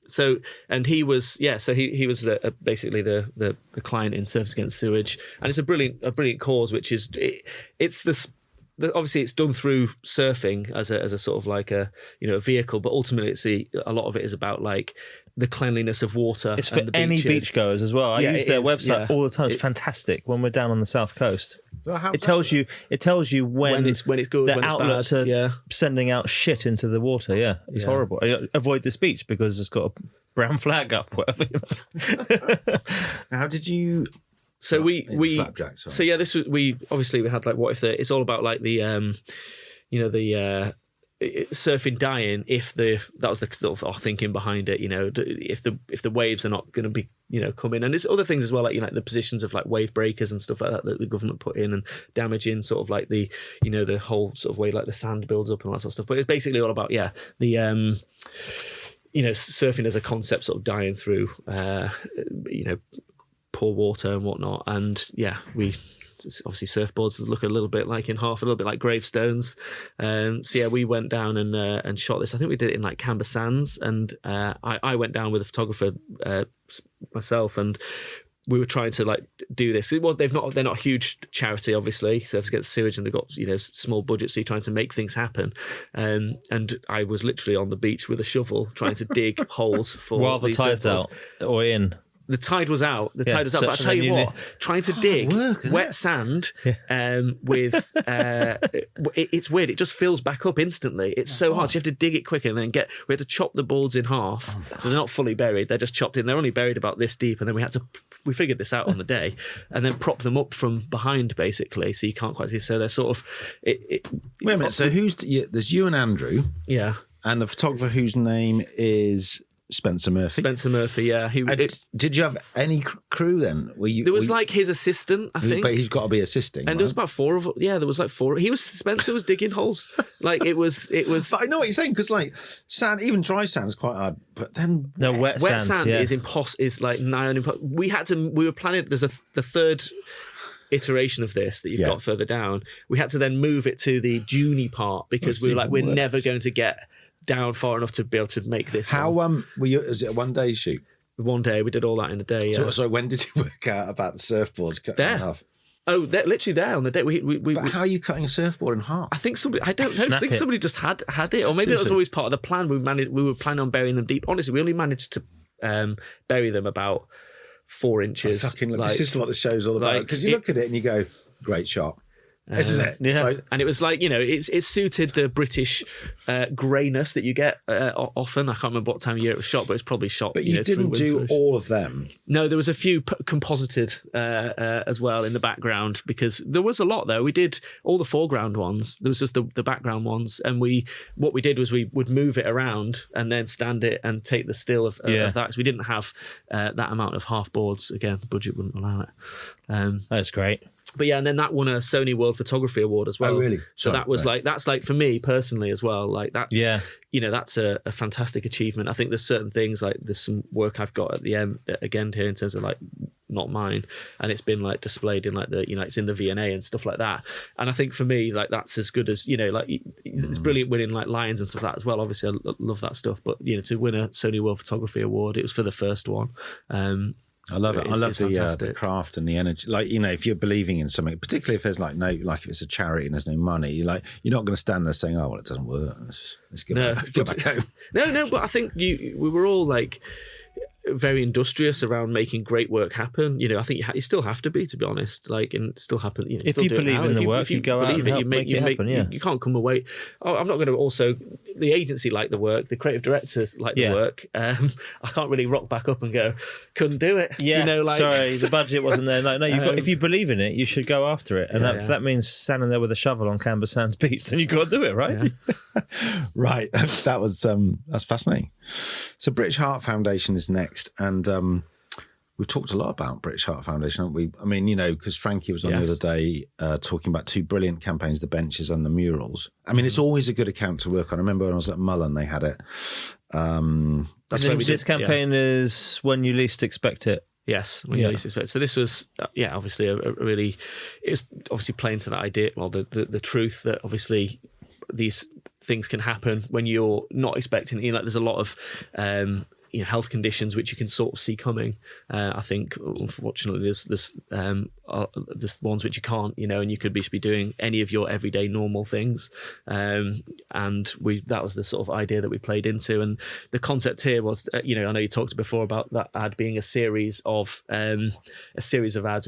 S4: he was, he was basically the client in Surfers Against Sewage, and it's a brilliant cause, which is it's this. obviously it's done through surfing as a sort of like a vehicle, but ultimately it's a lot of it is about like the cleanliness of water.
S1: It's for any beachgoers as well. I use their website all the time. It's fantastic when we're down on the south coast. Well, it tells you when it's good, the when outlets it's bad. Are sending out shit into the water. Yeah, it's horrible. Avoid this beach because it's got a brown flag up. Whatever.
S2: How did you?
S4: So we this was we had like, what if it's all about like the surfing dying if that was the sort of our thinking behind it, if the waves are not going to be coming, and there's other things as well, like the positions of like wave breakers and stuff like that the government put in and damaging sort of like the the whole sort of way like the sand builds up and all that sort of stuff. But it's basically all about the surfing as a concept sort of dying through poor water and whatnot. And we obviously surfboards look a little bit like gravestones. So we went down and shot this. I think we did it in like Canberra Sands, and I went down with a photographer myself, and we were trying to like do this. They're not a huge charity, obviously, Surfers Against Sewage, and they've got small budgets, so you're trying to make things happen. And I was literally on the beach with a shovel trying to dig holes for
S1: while the tide's out or in.
S4: The tide was out. But I tell you what, trying to dig wet sand with it's weird. It just fills back up instantly. It's so hard. So you have to dig it quicker and then we had to chop the boards in half. So they're not fully buried. They're just chopped in. They're only buried about this deep. And then we figured this out on the day and then prop them up from behind, basically. So you can't quite see. So they're sort of... Wait
S2: a minute. So there's you and Andrew.
S4: Yeah.
S2: And the photographer whose name is... Spencer Murphy, yeah. Did you have any crew then?
S4: There was like his assistant, I think.
S2: But he's got to be assisting.
S4: And there was about four of them. Yeah, there was like four. Spencer was digging holes. Like it was.
S2: But I know what you're saying, because like sand, even dry sand is quite hard. But then
S4: wet sand is impossible. Is like nigh on impossible. We were planning. There's the third iteration of this that you've got further down. We had to then move it to the Juney part because we were like, we're never going to get down far enough to be able to make this.
S2: How were you? Is it a 1 day shoot?
S4: 1 day. We did all that in a day. Yeah.
S2: So when did you work out about the surfboards cut in half?
S4: Oh, they're literally there on the day.
S2: But how are you cutting a surfboard in half?
S4: I think somebody. I don't know. I think somebody just had it, or maybe that was always part of the plan. We were planning on burying them deep. Honestly, we only managed to bury them about 4 inches.
S2: This is what the show's all about. Because you look at it and you go, great shot. Isn't it?
S4: Yeah. And it was like, it suited the British greyness that you get often. I can't remember what time of year it was shot, but it's probably shot.
S2: But you didn't do all of them.
S4: No, there was a few composited as well in the background, because there was a lot there. We did all the foreground ones. There was just the background ones, and what we did was we would move it around and then stand it and take the still of that. Because we didn't have that amount of half boards. Again, the budget wouldn't allow it.
S1: That's great.
S4: But and then that won a Sony World Photography Award as well.
S2: Oh, really?
S4: So that's like for me personally as well. Like that's that's a fantastic achievement. I think there's certain things, like there's some work I've got at the end again here in terms of like not mine, and it's been like displayed in like the it's in the V&A and stuff like that. And I think for me, like that's as good as like it's brilliant winning like Lions and stuff like that as well. Obviously, I love that stuff. But to win a Sony World Photography Award, it was for the first one.
S2: I love it. I love the craft and the energy. Like, if you're believing in something, particularly if there's if it's a charity and there's no money, you're not going to stand there saying, "Oh, well, it doesn't work. Let's go back home."
S4: No, but I think we were all like very industrious around making great work happen. I think you still have to be honest. Like, and still happen.
S1: If you believe in the work, you go out and help make it happen.
S4: You can't come away. Oh, I'm not going to also. The agency liked the work. The creative directors liked the work. I can't really rock back up and go, couldn't do it.
S1: Yeah, sorry, the budget wasn't there. Like, no, if you believe in it, you should go after it. And if that means standing there with a shovel on Canberra Sands Beach, then you got to do it, right?
S2: Yeah. Right. That was that's fascinating. So British Heart Foundation is next, and we've talked a lot about British Heart Foundation, haven't we? I mean, because Frankie was on the other day talking about 2 brilliant campaigns, the benches and the murals. I mean, it's always a good account to work on. I remember when I was at Mullen, they had it.
S1: This campaign is when you least expect it.
S4: Yes, when you least expect. So this was, obviously a really, it was obviously playing to that idea, well, the truth that obviously these things can happen when you're not expecting. There's a lot of health conditions which you can sort of see coming. I think unfortunately there's a the ones which you can't, and you could be doing any of your everyday normal things. And that was the sort of idea that we played into. And the concept here was, I know you talked before about that ad being a series of ads,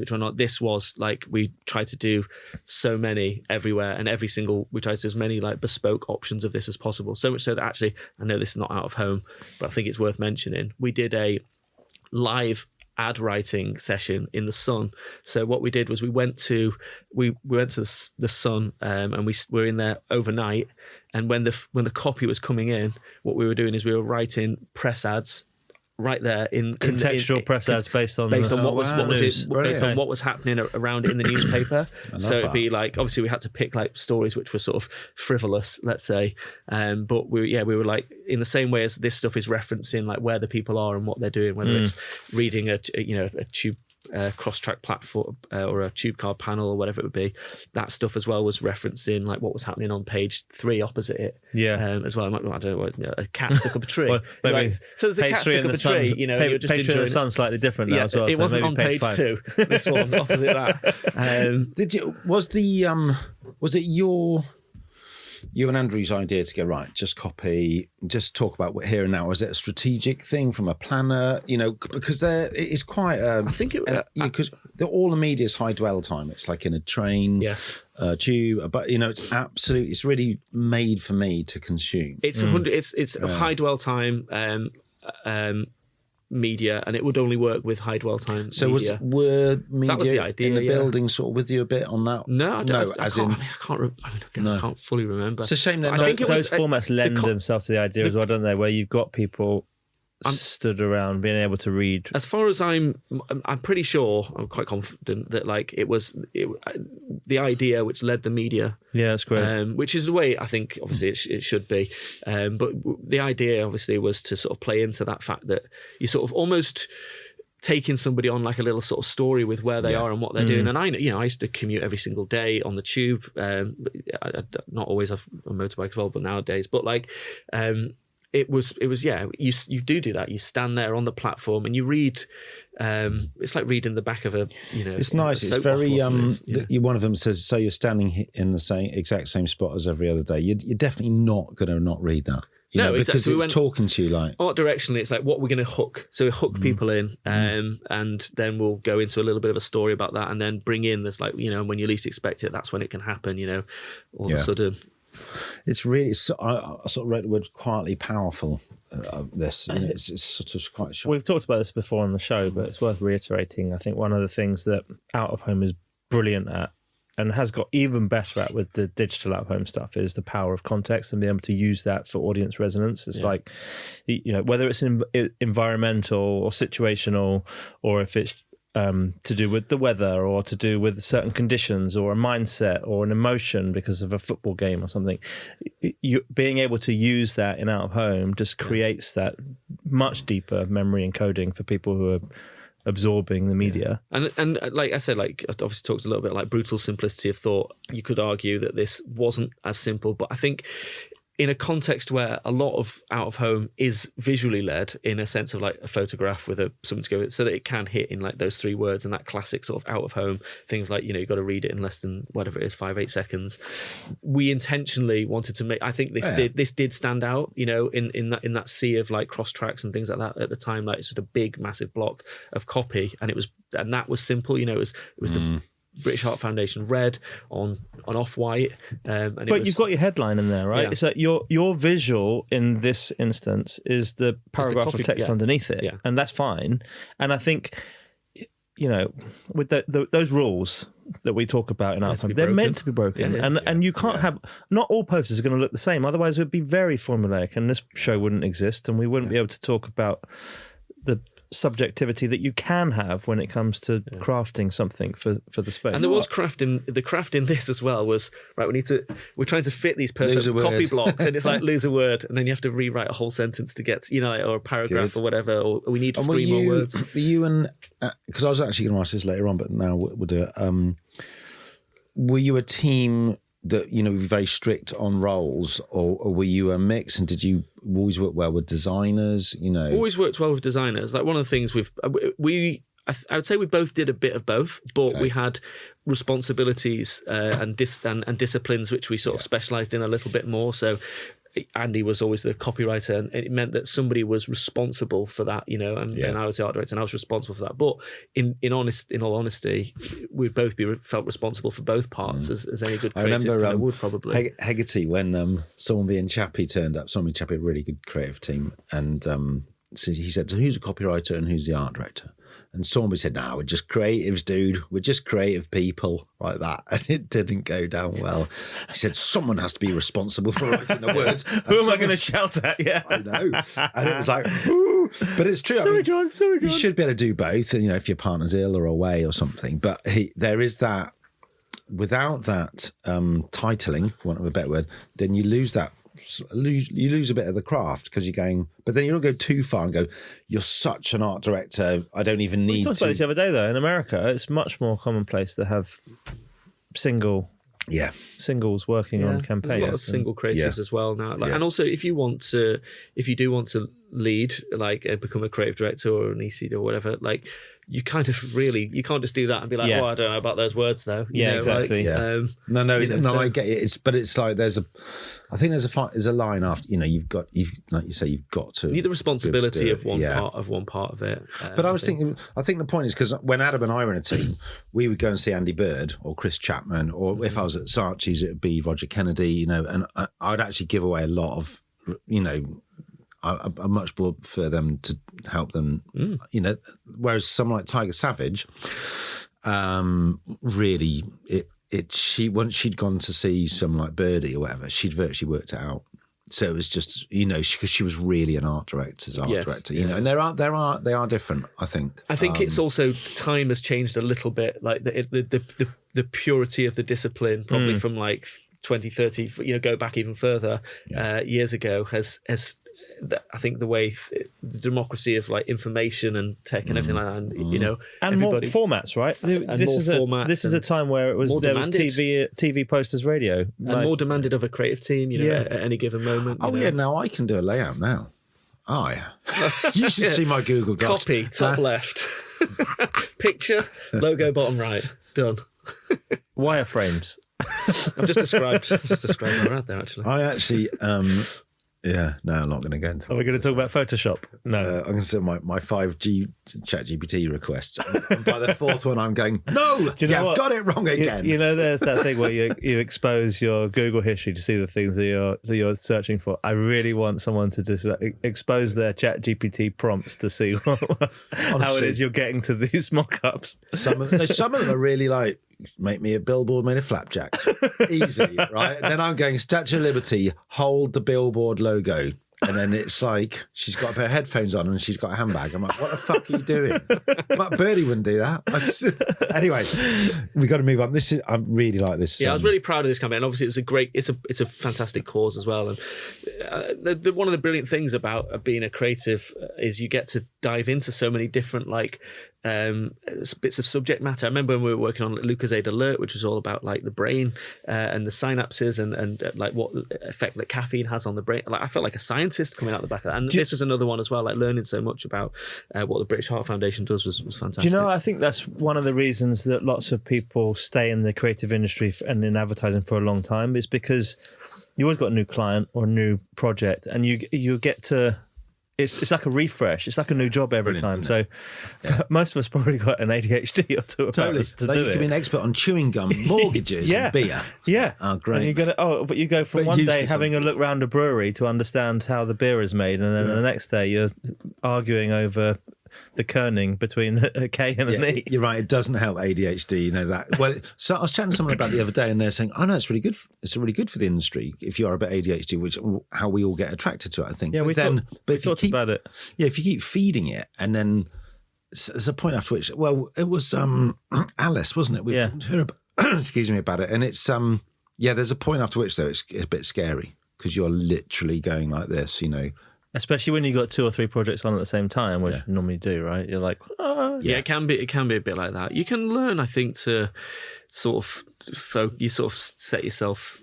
S4: which were not. This was like, we tried to do so many everywhere, and we tried to do as many like bespoke options of this as possible. So much so that actually, I know this is not out of home, but I think it's worth mentioning. We did a live ad writing session in the Sun. So what we did was we went to the Sun, and we were in there overnight. And when the copy was coming in, what we were doing is we were writing press ads right there in
S1: contextual press ads based on
S4: what was happening around in the newspaper. So it'd be like, obviously we had to pick like stories which were sort of frivolous, let's say, but we were like, in the same way as this stuff is referencing like where the people are and what they're doing, whether it's reading a tube cross-track platform or a tube card panel or whatever it would be, that stuff as well was referencing like what was happening on page 3 opposite it. As well. I don't know, a cat stuck up a tree.
S1: Maybe
S4: so there's a cat stuck up a tree. You're just
S1: page 3 in the Sun's slightly different now as well.
S4: It wasn't on page 2. This one opposite that.
S2: Was it you and Andrew's idea to go, right, just talk about what here and now? Is it a strategic thing from a planner? Because it's quite. I think because all the media is high dwell time. It's like in a train, tube, but it's really made for me to consume.
S4: It's high dwell time. Media, and it would only work with high dwell time.
S2: So
S4: media.
S2: Were media
S4: that was the idea,
S2: in the building sort of with you a bit on that?
S4: No, I can't fully remember.
S2: It's a shame that
S1: I think those formats lend themselves to the idea as well, don't they? Where you've got people stood around being able to read.
S4: As far as I'm pretty sure, I'm quite confident that like it was the idea which led the media.
S1: Yeah, that's great.
S4: Which is the way I think obviously it should be. But the idea obviously was to sort of play into that fact that you sort of almost taking somebody on like a little sort of story with where they are and what they're doing. And I used to commute every single day on the tube. I not always have a motorbike as well, but nowadays. But like. It was you do that. You stand there on the platform and you read. It's like reading the back of a
S2: It's nice. It's very one of them says, so you're standing in the exact same spot as every other day. You're definitely not going to not read that. Because it's talking to you like
S4: art directionally. It's like what we're going to hook. So we hook people in, and then we'll go into a little bit of a story about that, and then bring in this like when you least expect it, that's when it can happen. All of a sudden.
S2: It's really. I sort of wrote the word quietly powerful. This, it's sort of quite short.
S1: We've talked about this before on the show, but it's worth reiterating. I think one of the things that Out of Home is brilliant at, and has got even better at with the digital Out of Home stuff, is the power of context and being able to use that for audience resonance. It's like, whether it's environmental or situational, or if it's to do with the weather or to do with certain conditions or a mindset or an emotion because of a football game or something, being able to use that in Out of Home just creates that much deeper memory encoding for people who are absorbing the media.
S4: And like I said, like I obviously talked a little bit like brutal simplicity of thought. You could argue that this wasn't as simple, but I think in a context where a lot of Out of Home is visually led, in a sense of like a photograph with something to go with it, so that it can hit in like those 3 words and that classic sort of Out of Home things like, you've got to read it in less than whatever it is, 5-8 seconds. We intentionally wanted to make, I think this did stand out, in that sea of like cross tracks and things like that at the time. Like it's just a big massive block of copy, and that was simple. It was the British Heart Foundation red on off-white. But
S1: you've got your headline in there, right? Yeah. So your visual in this instance is the paragraph of text underneath it, and that's fine. And I think, with those rules that we talk about in Out of Home, they're meant to be broken. And you can't have, not all posters are going to look the same, otherwise it would be very formulaic and this show wouldn't exist, and we wouldn't be able to talk about the subjectivity that you can have when it comes to crafting something for the space.
S4: And there was craft in this as well. Was right. We're trying to fit these perfect copy blocks, and it's like lose a word, and then you have to rewrite a whole sentence to get or a paragraph or whatever. Or we need 3 more words.
S2: Were you and because I was actually going to ask this later on, but now we'll do it. Were you a team that very strict on roles, or were you a mix? And did you always work well with designers?
S4: Always worked well with designers. Like one of the things I would say we both did a bit of both, but we had responsibilities and disciplines which we sort of specialised in a little bit more. So Andy was always the copywriter, and it meant that somebody was responsible for that, and I was the art director, and I was responsible for that. But in all honesty, we'd both felt responsible for both parts as any good creative kind of would probably.
S2: Hegarty, when Sornby and Chappie turned up, Sornby and Chappie, a really good creative team, and so he said, so who's a copywriter and who's the art director? And Sornby said, we're just creatives, dude. We're just creative people, like that. And it didn't go down well. He said, someone has to be responsible for writing the words.
S1: Who am I going to shout at? Yeah.
S2: I know. And it was like, ooh. But it's true.
S1: Sorry, John.
S2: You should be able to do both. And, if your partner's ill or away or something. But there is that, without that titling, for want of a better word, then you lose that. You lose a bit of the craft because you're going, but then you don't go too far and go, you're such an art director, I don't even need to.
S1: We talked about this the other day, though. In America, it's much more commonplace to have singles working on campaigns.
S4: There's a lot of single creatives as well now. And also, if you do want to lead, become a creative director or an EC or whatever, you kind of you can't just do that and be like, I don't know about those words though.
S1: Exactly.
S2: I get it. But it's like there's a line after, you've got to.
S4: You need the responsibility of one part of it.
S2: But I think the point is, because when Adam and I were in a team, we would go and see Andy Bird or Chris Chapman, or if I was at Saatchi's, it would be Roger Kennedy, and I'd actually give away a lot of, I much more for them to help them, whereas someone like Tiger Savage, really, once she'd gone to see someone like Birdie or whatever, she'd virtually worked it out. So it was just, because she was really an art director, and they are different, I think.
S4: I think it's also, time has changed a little bit, like the purity of the discipline, probably from 20, 30, go back even further, years ago, has I think the way the democracy of information and tech and everything like that,
S1: and more formats, right? This is a time where there was TV posters, radio,
S4: and more demanded of a creative team, at any given moment.
S2: Now I can do a layout now. Oh yeah, you should see my Google Docs.
S4: Copy top left, picture, logo bottom right, done.
S1: Wireframes.
S4: I've just described what I had there. Actually,
S2: I actually. I'm not going to go into it.
S1: Are we going to talk about Photoshop? No.
S2: I'm going to say my 5G ChatGPT requests. And by the fourth one, I'm going, no, I've got it wrong again.
S1: There's that thing where you expose your Google history to see the things that you're searching for. I really want someone to just expose their ChatGPT prompts to see how it is you're getting to these mock-ups.
S2: Some of them are really make me a billboard made of flapjacks. Easy, right? And then I'm going, Statue of Liberty, hold the billboard logo. And then it's she's got a pair of headphones on and she's got a handbag. I'm like, what the fuck are you doing? Birdie wouldn't do that. Anyway, we got to move on. I really like this.
S4: Yeah, I was really proud of this campaign. Obviously, it's a fantastic cause as well. And one of the brilliant things about being a creative is you get to dive into so many different bits of subject matter. I remember when we were working on Lucozade Alert, which was all about the brain and the synapses and what effect that caffeine has on the brain. I felt like a scientist coming out the back of that. And this was another one as well, learning so much about what the British Heart Foundation does was fantastic.
S1: Do I think that's one of the reasons that lots of people stay in the creative industry and in advertising for a long time, is because you always got a new client or a new project, and you get to. It's like a refresh. It's like a new job every time. So most of us probably got an ADHD or two.
S2: Totally. You can be an expert on chewing gum, mortgages, and beer.
S1: Yeah.
S2: Oh, great.
S1: And but you go from one day having a look round a brewery to understand how the beer is made, and then the next day you're arguing over the kerning between a K and an E.
S2: You're right. It doesn't help ADHD. You know that. Well, so I was chatting to someone about the other day, and they're saying, "Oh no, it's really good. It's really good for the industry if you are a bit ADHD, which how we all get attracted to it. I think.
S1: Yeah, we thought about it.
S2: Yeah, if you keep feeding it, and then there's a point after which, well, it was Alice, wasn't it? We talked to her about it, and it's there's a point after which though it's a bit scary because you're literally going like this, Especially
S4: Yeah, it can be a bit like that. You can learn, I think, to sort of set yourself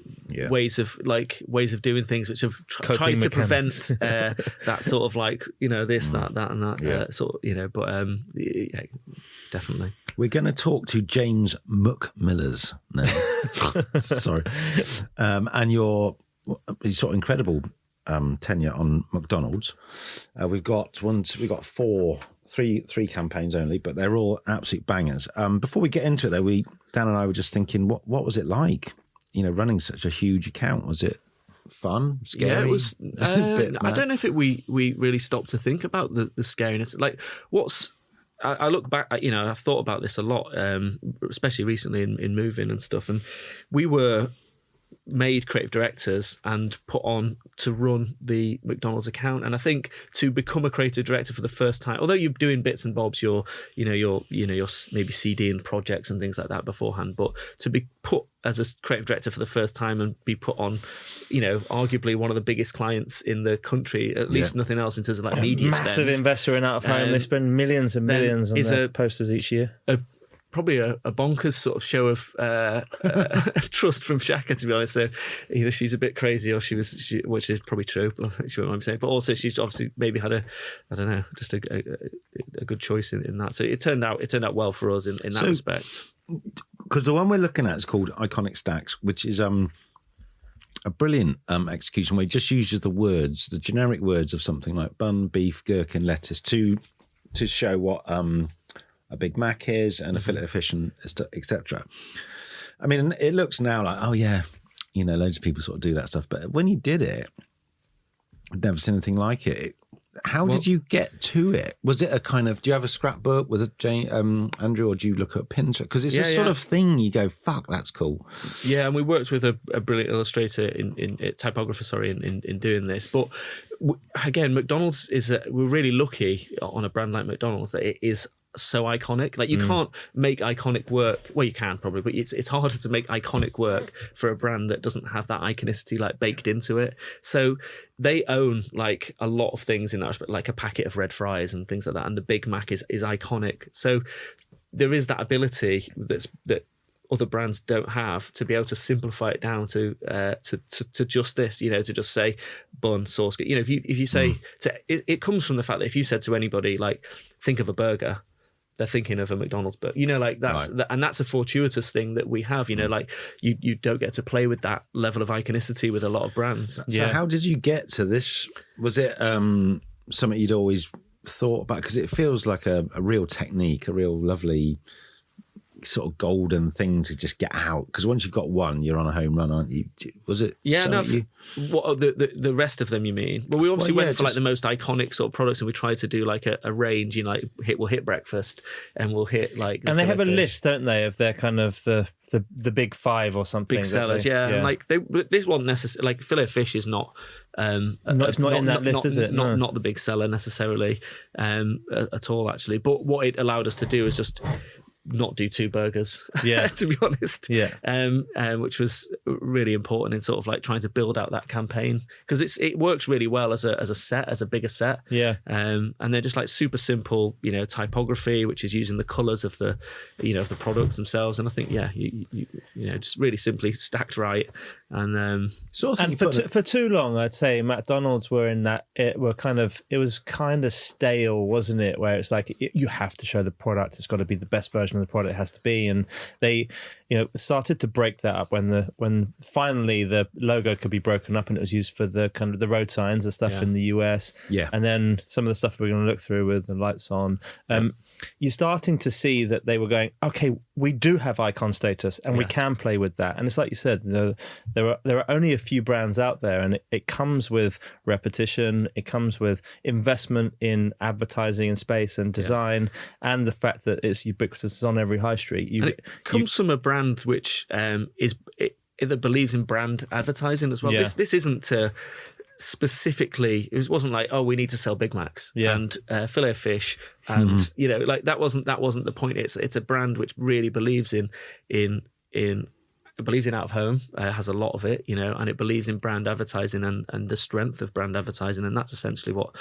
S4: ways of doing things which have tries to prevent that sort of like, this, that, and that sort of, but yeah, definitely.
S2: We're going to talk to James McMillers now. Sorry. And your sort of incredible tenure on McDonald's. We've got three campaigns only, but they're all absolute bangers. Before we get into it, though, Dan and I were just thinking, what was it like? Running such a huge account. Was it fun, scary?
S4: Yeah, it was. I don't know if we really stopped to think about the scariness. Like, I look back, I've thought about this a lot, especially recently in moving and stuff. And we were made creative directors and put on to run the McDonald's account. And I think to become a creative director for the first time, although you're doing bits and bobs, you're maybe CD and projects and things like that beforehand, but to be put as a creative director for the first time and be put on, arguably one of the biggest clients in the country, at least nothing else in terms of like media
S1: massive
S4: spend.
S1: investor in out of home. They spend millions and millions on their posters each year.
S4: Probably a bonkers sort of show of trust from Shaka, to be honest. So either she's a bit crazy or which is probably true, she won't mind me saying, but also she's obviously maybe had just a good choice in that. So it turned out well for us in that respect.
S2: Because the one we're looking at is called Iconic Stacks, which is a brilliant execution where it just uses the generic words of something like bun, beef, gherkin, lettuce to show what a Big Mac is and a fillet of fish and etc. I mean, it looks now like, oh yeah, loads of people sort of do that stuff. But when you did it, I'd never seen anything like it. How did you get to it? Was it a kind of, do you have a scrapbook? Was it Andrew, or do you look at Pinterest? Because it's a sort of thing you go, fuck, that's cool.
S4: Yeah, and we worked with a brilliant illustrator typographer, in doing this. But again, McDonald's we're really lucky on a brand like McDonald's that it is so iconic. Like, you can't make iconic work. Well, you can probably, but it's harder to make iconic work for a brand that doesn't have that iconicity like baked into it. So they own like a lot of things in that respect, like a packet of red fries and things like that. And the Big Mac is iconic. So there is that ability that other brands don't have to be able to simplify it down to just this, to just say bun, sauce. If you say it comes from the fact that if you said to anybody like, think of a burger, they're thinking of a McDonald's burger, that's right. And that's a fortuitous thing that we have, like you don't get to play with that level of iconicity with a lot of brands.
S2: So how did you get to this? Was it something you'd always thought about? Because it feels like a real technique, a real lovely sort of golden thing to just get out, because once you've got one, you're on a home run, aren't you? Was it?
S4: Yeah, no. What the rest of them, you mean? Well, we obviously went for like the most iconic sort of products, and we tried to do like a range. Like we'll hit breakfast, and we'll hit like.
S1: And they have a list, don't they, of their kind of the big five or something.
S4: Big sellers, yeah. And like this one necessarily, like fillet of fish is not.
S1: It's not in that list, is it?
S4: Not the big seller necessarily at all, actually. But what it allowed us to do is just not do two burgers, to be honest. Which was really important in sort of like trying to build out that campaign, because it works really well as a bigger set. And they're just like super simple, typography, which is using the colours of the of the products themselves. And I think you just really simply stacked right. And
S1: for too long, I'd say McDonald's were in that it was kind of stale, wasn't it? Where it's like you have to show the product; it's got to be the best version of the product it has to be. And they started to break that up when finally the logo could be broken up and it was used for the kind of the road signs, the stuff in the US, and then some of the stuff we're going to look through with the lights on. You're starting to see that they were going, okay, we do have icon status and we can play with that. And it's like you said, there are only a few brands out there, and it comes with repetition, it comes with investment in advertising and space and design, and the fact that it's ubiquitous on every high street.
S4: It comes from a brand which that believes in brand advertising as well. This isn't specifically, it wasn't like, oh, we need to sell Big Macs and fillet of fish, and like that wasn't the point. It's a brand which really believes in believes in out of home, has a lot of it, you know, and it believes in brand advertising and the strength of brand advertising, and that's essentially what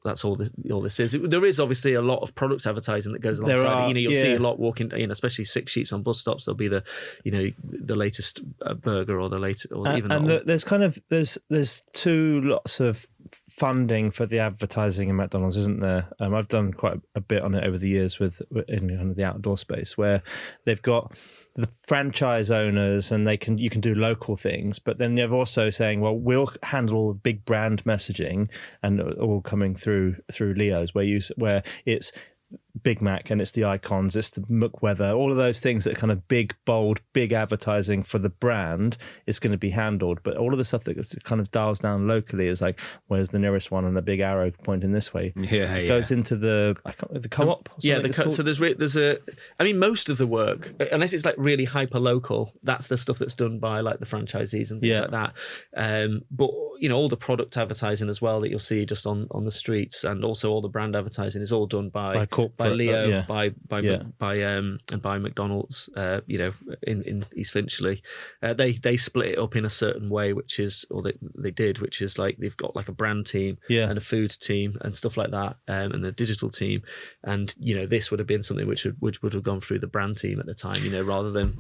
S4: that's all this is. There is obviously a lot of product advertising that goes alongside it. You know, you'll see a lot walking, you know, especially 6 sheets on bus stops. There'll be the, you know, the latest burger or the latest, or even.
S1: And there's two lots of funding for the advertising in McDonald's, isn't there? I've done quite a bit on it over the years in kind of the outdoor space, where they've got the franchise owners and you can do local things, but then they're also saying, well, we'll handle all the big brand messaging and all coming through Leo's, where it's Big Mac and it's the icons, it's the McWeather, all of those things that are kind of big, bold, big advertising for the brand is going to be handled. But all of the stuff that kind of dials down locally is like, where's the nearest one, and a big arrow pointing this way. It goes into the co-op.
S4: So I mean, most of the work, unless it's like really hyper local, that's the stuff that's done by like the franchisees and things like that. But you know, all the product advertising as well that you'll see just on the streets, and also all the brand advertising is all done by Leo, by McDonald's, you know, in East Finchley. They split it up in a certain way, which is like they've got like a brand team and a food team and stuff like that, and a digital team. And you know, this would have been something which would have gone through the brand team at the time, you know, rather than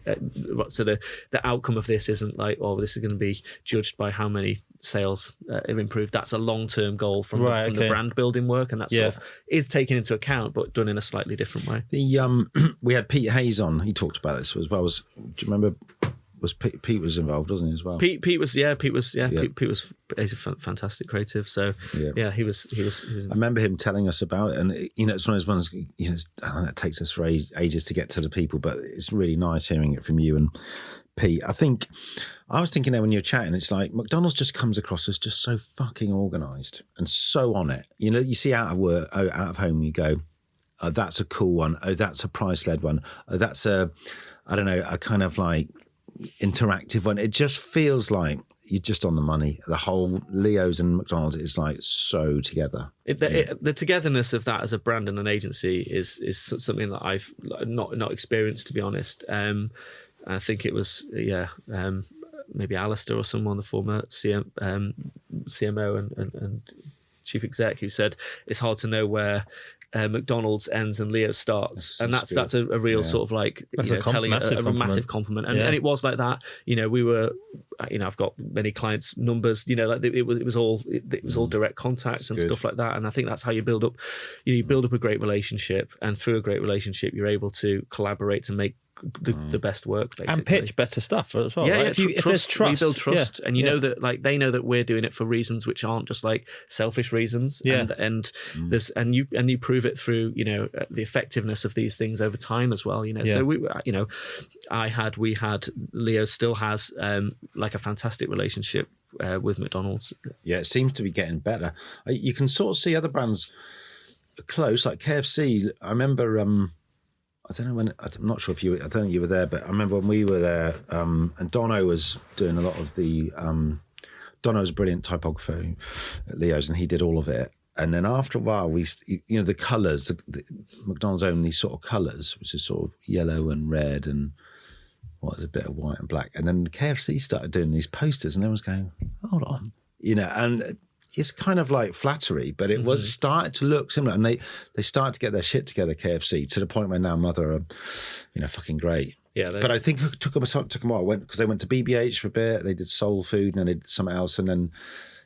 S4: so the outcome of this isn't like, oh, this is going to be judged by how many sales have improved. That's a long-term goal from the brand building work, and that sort of is taken into account, but done in a slightly different way.
S2: We had Pete Hayes on. He talked about this as well. Do you remember? Was Pete was involved, wasn't he, as well? Pete was he's a fantastic creative. So he was. I remember him telling us about it, and you know, it's one of those ones. You know, it takes us for ages to get to the people, but it's really nice hearing it from you and Pete. I was thinking there when you were chatting, it's like McDonald's just comes across as just so fucking organised and so on it. You know, you see out of home, you go, oh, that's a cool one. Oh, that's a price-led one. Oh, that's a kind of like interactive one. It just feels like you're just on the money. The whole Leo's and McDonald's is like so together.
S4: The togetherness of that as a brand and an agency is something that I've not experienced, to be honest. I think it was maybe Alistair or someone, the former CMO and chief exec, who said it's hard to know where McDonald's ends and Leo starts, and that's a real sort of like, you know, telling a massive compliment, and it was like that. You know, we were, you know, I've got many clients' numbers. You know, like it was all direct contact and stuff like that, and I think that's how you build up. You build up a great relationship, and through a great relationship, you're able to collaborate to make the best work, basically, and
S1: pitch better stuff as well.
S4: Yeah,
S1: right?
S4: If there's trust, we build trust, and you know that, like, they know that we're doing it for reasons which aren't just like selfish reasons. And you prove it through, you know, the effectiveness of these things over time as well. You know, so we had Leo still has like a fantastic relationship with McDonald's.
S2: Yeah, it seems to be getting better. You can sort of see other brands close, like KFC. I remember. I don't know when. I'm not sure if I don't think you were there, but I remember when we were there, and Dono was doing a lot of the. Dono's a brilliant typographer at Leo's, and he did all of it. And then after a while, the colours, the McDonald's own these sort of colours, which is sort of yellow and red and what is a bit of white and black. And then KFC started doing these posters, and everyone's going, hold on, you know, and it's kind of like flattery, but it was started to look similar, and they started to get their shit together, KFC, to the point where now Mother are, you know, fucking great. Yeah, but I think it took them a while. Because they went to BBH for a bit, they did soul food, and then they did something else, and then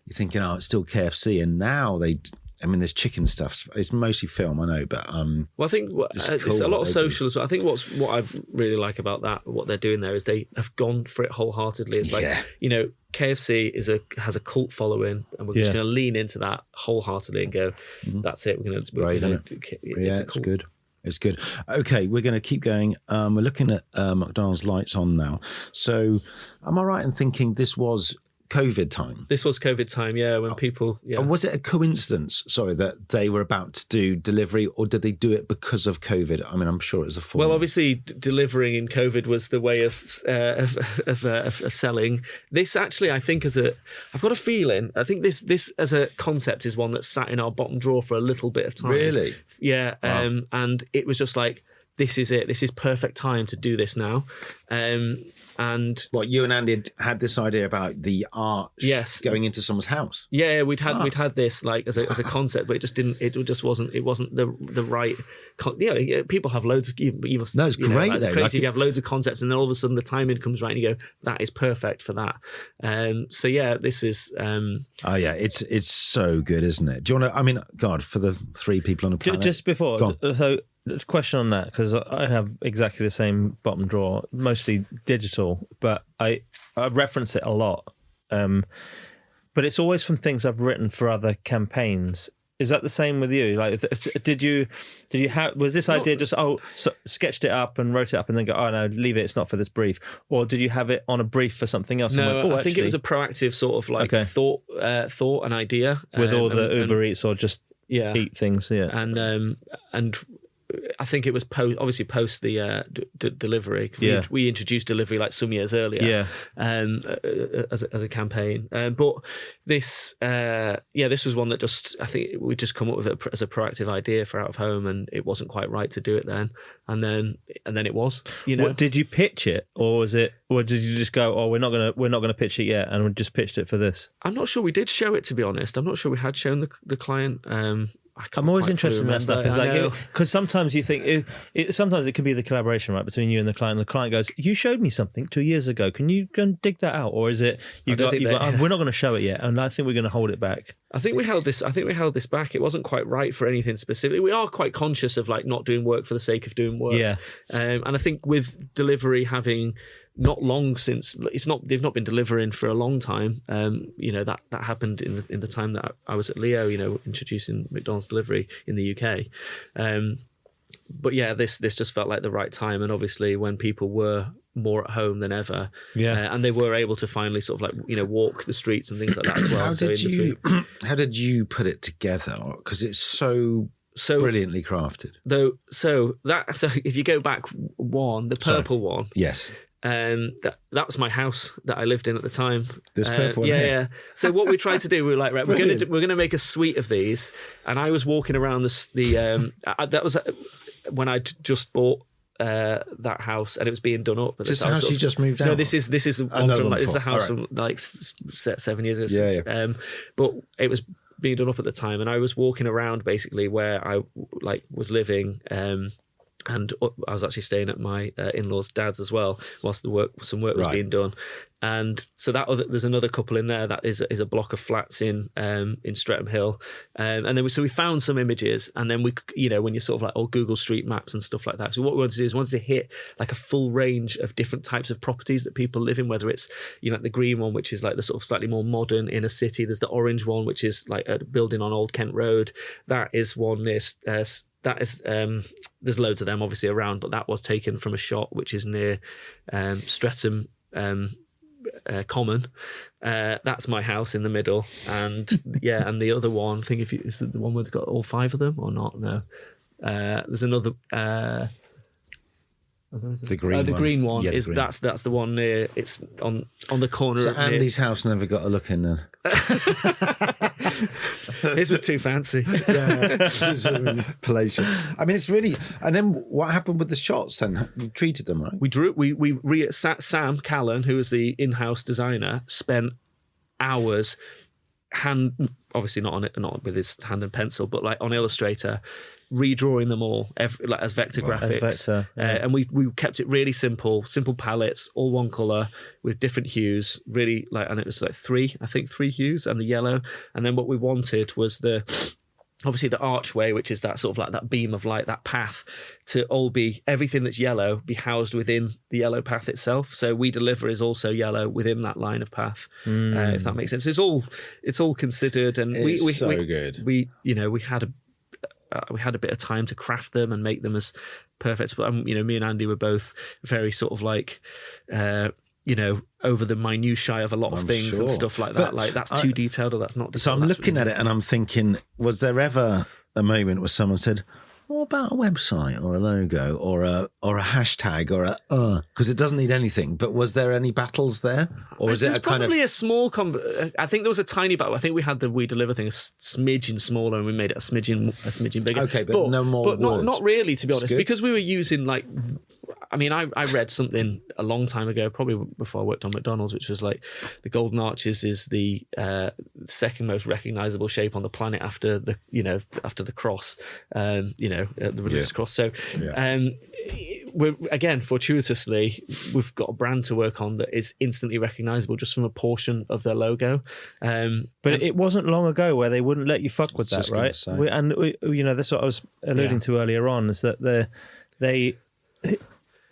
S2: you're thinking, oh, it's still KFC, and now there's chicken stuff. It's mostly film, I know, but
S4: well, I think it's a lot of social as well. I think what I really like about that, what they're doing there, is they have gone for it wholeheartedly. It's like, you know, KFC has a cult following, and we're just going to lean into that wholeheartedly and go, that's it. We're going to.
S2: It's good. It's good. Okay, we're going to keep going. We're looking at McDonald's lights on now. So, am I right in thinking this was COVID time?
S4: This was COVID time, yeah, when people... Yeah.
S2: And was it a coincidence, that they were about to do delivery, or did they do it because of COVID? I mean, I'm sure it was a form.
S4: Well, obviously, delivering in COVID was the way of selling. This actually, I think, I've got a feeling, I think this as a concept is one that sat in our bottom drawer for a little bit of time.
S2: Really?
S4: Yeah, wow. And it was just like, this is it. This is perfect time to do this now. And
S2: what, you and Andy had this idea about the arch going into someone's house?
S4: Yeah, we'd had this like as a concept, but it wasn't the right. People have loads of.
S2: No, it's great.
S4: As a creative, you have loads of concepts, and then all of a sudden the timing comes right, and you go, "That is perfect for that." So yeah, this is.
S2: Oh yeah, it's so good, isn't it? Do you want to? I mean, God, for the 3 people on the planet.
S1: Just before, so. Question on that, because I have exactly the same bottom drawer, mostly digital, but I reference it a lot. But it's always from things I've written for other campaigns. Is that the same with you? Like, did you have, was this idea just sketched it up and wrote it up and then go, oh no, leave it, it's not for this brief, or did you have it on a brief for something else?
S4: No, I think it was a proactive sort of like thought and idea
S1: with all the Uber Eats or just eat things,
S4: and I think it was post the delivery. We introduced delivery like some years earlier, as a campaign. But this, this was one that just, I think we just come up with it as a proactive idea for out of home, and it wasn't quite right to do it then. And then it was.
S1: What, did you pitch it, or did you just go, oh, we're not gonna pitch it yet, and we just pitched it for this?
S4: I'm not sure we did show it, to be honest. I'm not sure we had shown the client.
S1: I'm always interested in that stuff. It's like, because sometimes you think sometimes it can be the collaboration, right, between you and the client. The client goes, "You showed me something 2 years ago. Can you go and dig that out?" Or is it we're not going to show it yet, and I think we're going to hold it back.
S4: I think we held this back. It wasn't quite right for anything specific. We are quite conscious of like not doing work for the sake of doing work.
S1: Yeah,
S4: and I think with delivery having not long since they've not been delivering for a long time. That happened in the time that I was at Leo, introducing McDonald's delivery in the UK. But yeah, this just felt like the right time, and obviously when people were more at home than ever, and they were able to finally sort of like walk the streets and things like that as well.
S2: How did you put it together? Because it's so brilliantly crafted.
S4: So if you go back the purple one,
S2: yes.
S4: That was my house that I lived in at the time.
S2: This purple one,
S4: yeah. So what we tried to do, we were like, right, we're gonna make a suite of these, and I was walking around that was when I just bought that house, and it was being done up.
S2: Just the house you just moved out?
S4: No, this is the one from this is the house from like 7 years ago.
S2: Yeah.
S4: But it was being done up at the time, and I was walking around basically where I was living. And I was actually staying at my in-laws' dad's as well, whilst some work was being done. And so there's another couple in there that is a block of flats in Streatham Hill, and then we found some images, and then we when you're sort of like Google Street Maps and stuff like that. So what we wanted to do is to hit like a full range of different types of properties that people live in, whether it's the green one, which is like the sort of slightly more modern inner city. There's the orange one, which is like a building on Old Kent Road. That is one near. There's loads of them obviously around, but that was taken from a shot which is near Streatham Common. That's my house in the middle, and and the other one, I think is the one where they've got all 5 of them or not? No, there's another.
S2: The green one
S4: is green. That's the one near. It's on the corner.
S2: So Andy's house never got a look in then.
S4: His was too fancy.
S2: Yeah, this is palatial. I mean, it's really. And then what happened with the shots? Then you treated them right.
S4: We Sam Callan, who was the in-house designer, spent hours obviously not with his hand and pencil, but like on Illustrator, redrawing them all as vector graphics. And we kept it really simple palettes, all one color with different hues, really and it was like 3 hues and the yellow. And then what we wanted was obviously the archway, which is that sort of like that beam of light, that path, to all be everything that's yellow be housed within the yellow path itself. So We Deliver is also yellow within that line of path, if that makes sense. It's all considered, and
S2: it's so good.
S4: We had a bit of time to craft them and make them as perfect. But me and Andy were both very sort of like over the minutiae of a lot of things and stuff like that. But like that's too detailed or that's not detailed.
S2: So I'm looking at it and I'm thinking, was there ever a moment where someone said, what about a website or a logo or a hashtag or because it doesn't need anything. But was there any battles there, or was it
S4: probably a small? I think there was a tiny battle. I think we had the We Deliver thing a smidgen smaller, and we made it a smidgen bigger.
S2: Okay, but no more.
S4: But
S2: words.
S4: not really, to be honest, because we were using like. I mean, I read something a long time ago, probably before I worked on McDonald's, which was like the Golden Arches is the second most recognisable shape on the planet after the cross, the religious cross. So, we're again fortuitously we've got a brand to work on that is instantly recognisable just from a portion of their logo.
S1: But it wasn't long ago where they wouldn't let you fuck with that, right? That's what I was alluding to earlier on, is that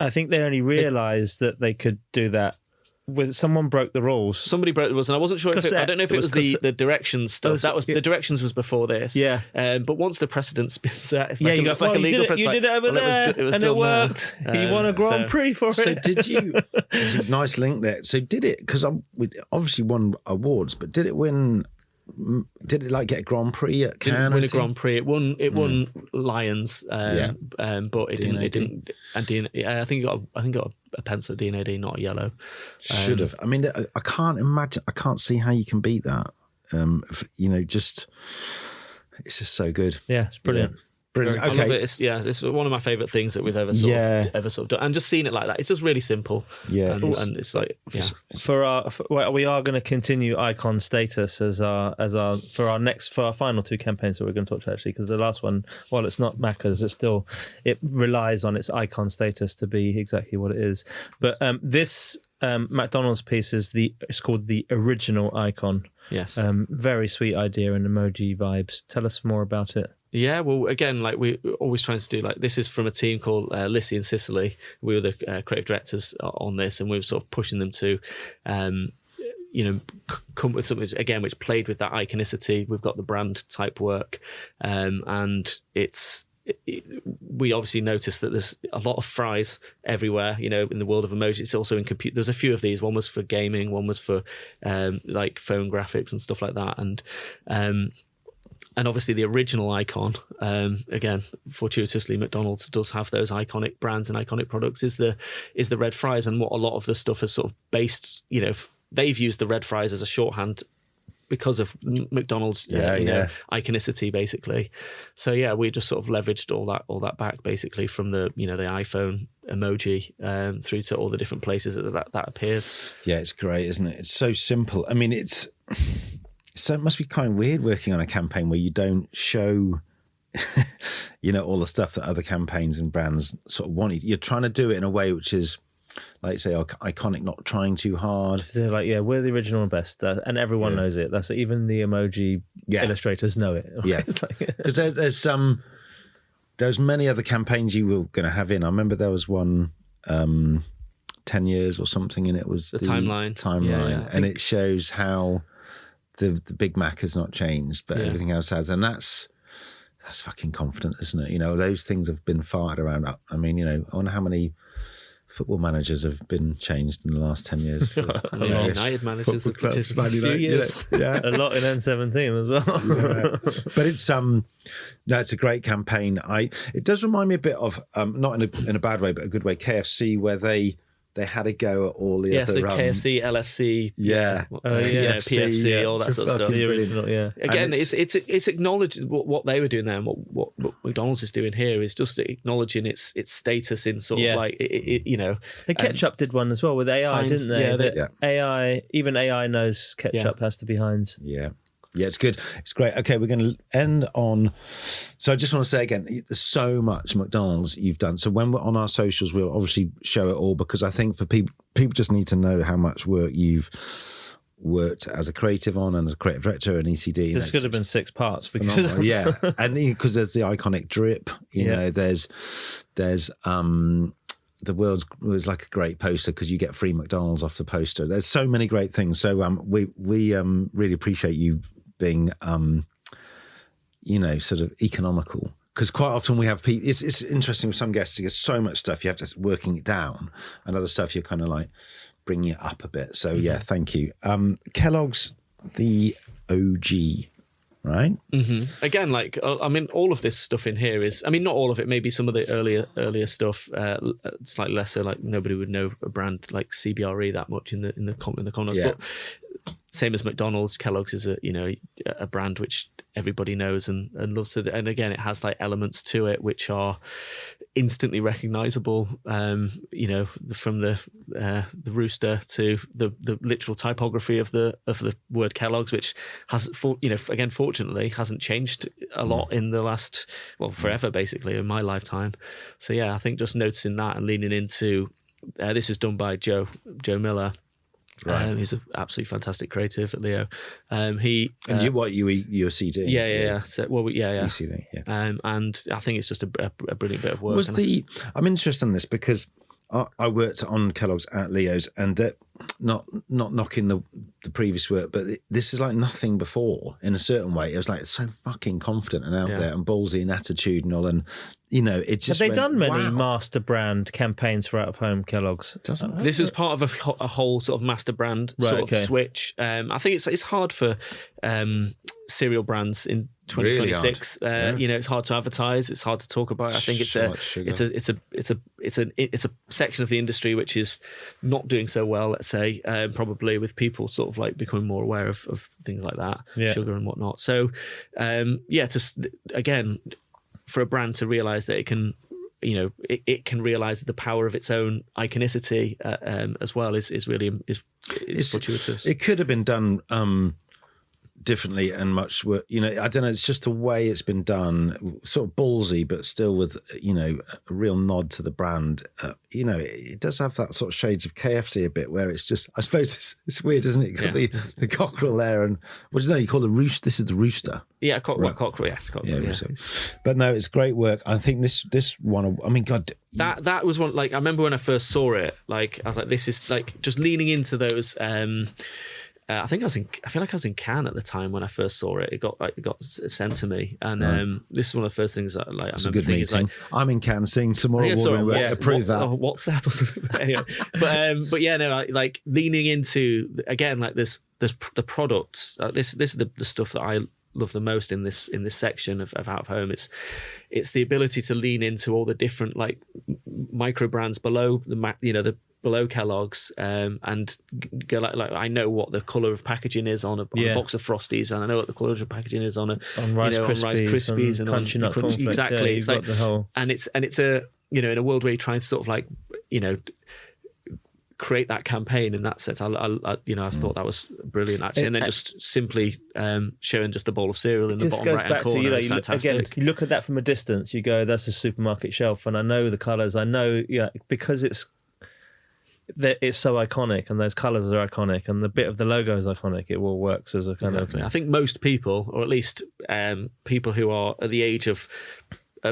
S1: I think they only realised that they could do that with someone broke the rules.
S4: Somebody broke the rules, and I wasn't sure if I don't know if it was the directions stuff. The directions was before this.
S1: Yeah.
S4: But once the precedent's been set, it's like,
S1: you got,
S4: like a legal
S1: precedent. You did it over there, and it worked. You won a Grand Prix for it.
S2: So did you? There's a nice link there. So did it? Because we obviously won awards, but did it win? Did it like get a Grand Prix at Cannes?
S4: Didn't win a Grand Prix. It won Lions, but it didn't. And D&AD, I think it got a pencil at D&AD, not a yellow.
S2: Should have. I mean, I can't imagine. I can't see how you can beat that. It's just so good.
S1: Yeah, it's brilliant.
S2: Yeah. Brilliant.
S4: I
S2: okay.
S4: love it. It's one of my favourite things that we've ever sort of done. And just seeing it like that, it's just really simple.
S2: Yeah,
S4: and it's like
S1: we are going to continue icon status as our for our final two campaigns that we're going to talk to, actually, because the last one, while it's not Macca's, it relies on its icon status to be exactly what it is. But this McDonald's piece it's called the original icon.
S4: Yes.
S1: Very sweet idea and emoji vibes. Tell us more about it.
S4: Yeah, well, again, like we're always trying to do, like, this is from a team called Lissy and Sicily. We were the creative directors on this, and we were sort of pushing them to, come with something, again, which played with that iconicity. We've got the brand type work, and we obviously noticed that there's a lot of fries everywhere, in the world of emoji. It's also in compute. There's a few of these. One was for gaming, one was for like phone graphics and stuff like that. And obviously the original icon, again, fortuitously, McDonald's does have those iconic brands and iconic products, is the red fries. And what a lot of the stuff is sort of based, they've used the red fries as a shorthand because of McDonald's, iconicity, basically. So yeah, we just sort of leveraged all that back, basically, from the the iPhone emoji through to all the different places that appears. Yeah,
S2: it's great, isn't it? It's so simple. I mean, so it must be kind of weird working on a campaign where you don't show, all the stuff that other campaigns and brands sort of wanted. You're trying to do it in a way which is, like, say, iconic, not trying too hard.
S1: They're like, we're the original and best, and everyone knows it. That's even the emoji illustrators know it.
S2: Yeah, because there's many other campaigns you were going to have in. I remember there was one 10 years or something, and it was
S4: the timeline,
S2: and it shows how the Big Mac has not changed, but everything else has, and that's fucking confident, isn't it? Those things have been farted around. I mean, I wonder how many football managers have been changed in the last 10 years.
S4: United managers, which is a few years.
S1: A lot in N17 as well.
S2: But it's it's a great campaign. It does remind me a bit of not in a bad way, but a good way, KFC, where they had a go at all the other...
S4: the KFC, LFC,
S2: PFC,
S4: all that sort of stuff.
S1: The original,
S4: Again, it's acknowledging what they were doing there, and what McDonald's is doing here is just acknowledging its status in sort of like
S1: The ketchup did one as well with AI, didn't they? AI, even AI knows ketchup has to be Heinz.
S2: Yeah, it's good. It's great. Okay, we're going to end on... So I just want to say again, there's so much McDonald's you've done. So when we're on our socials, we'll obviously show it all, because I think for people just need to know how much work you've worked as a creative on and as a creative director and ECD.
S1: This could have been 6 parts.
S2: And because there's the iconic drip, there's the world was like a great poster because you get free McDonald's off the poster. There's so many great things. So we really appreciate you being, sort of economical, because quite often we have people. It's interesting with some guests. You get so much stuff you have to working it down, and other stuff you're kind of like bringing it up a bit. So thank you. Kellogg's, the OG. right?
S4: Mm-hmm. Again, like all of this stuff in here is, not all of it. Maybe some of the earlier stuff, slightly lesser. Like nobody would know a brand like CBRE that much in the corners.
S2: Yeah.
S4: But same as McDonald's, Kellogg's is a brand which everybody knows and loves. And again, it has like elements to it which are instantly recognizable. From the rooster to the literal typography of the word Kellogg's, which has fortunately hasn't changed a lot in the last forever basically in my lifetime. So yeah, I think just noticing that and leaning into this is done by Joe Miller. Right. He's an absolutely fantastic creative at Leo. You're a CD? Yeah. So,
S2: ECD, yeah.
S4: And I think it's just a brilliant bit of work.
S2: I'm interested in this because I worked on Kellogg's at Leo's, and that not knocking the previous work, but this is like nothing before in a certain way. It was like so fucking confident and out there and ballsy and attitudinal, and it just.
S1: Have they done many master brand campaigns for out of home Kellogg's?
S4: This was part of a whole sort of master brand of switch. I think it's hard for cereal brands in 2026.
S2: Really
S4: it's hard to advertise. It's hard to talk about. I think it's a section of the industry which is not doing so well. Let's say probably with people sort of like becoming more aware of things like that, sugar and whatnot. So again, for a brand to realise that it can. It can realise the power of its own iconicity as well is really fortuitous.
S2: It could have been done differently and much work. I don't know. It's just the way it's been done, sort of ballsy, but still with a real nod to the brand. It does have that sort of shades of KFC a bit, where it's just. I suppose it's weird, isn't it? You've got the cockerel there, and what do you know? You call it roost. This is the rooster.
S4: Yeah, cockerel. Yes, cockerel. Yeah.
S2: But no, it's great work. I think this one. I mean, God.
S4: That was one. Like I remember when I first saw it. Like I was like, this is like just leaning into those. I feel like I was in Cannes at the time when I first saw it. It got sent to me, and this is one of the first things that I remember thinking. Like,
S2: I'm in Cannes seeing some more award work to prove that.
S4: WhatsApp or something. Anyway, but yeah, no, like leaning into again, like there's the products. This is the stuff that I love the most in this section of out of home. It's the ability to lean into all the different like micro brands below the below Kellogg's, and go like I know what the colour of packaging is on a box of Frosties, and I know what the colour of package is on
S1: Rice Krispies and
S4: Crunchy
S1: Nut Cornflakes.
S4: Exactly,
S1: it's like the whole,
S4: and it's a in a world where you're trying to sort of like create that campaign in that sense. I thought that was brilliant actually, and then just simply showing just the bowl of cereal in the bottom right hand corner. It's fantastic.
S1: Again, you look at that from a distance, you go, "That's a supermarket shelf," and I know the colours. I know, because it's so iconic, and those colours are iconic, and the bit of the logo is iconic. It all works as a kind of.
S4: I think most people, or at least people who are at the age of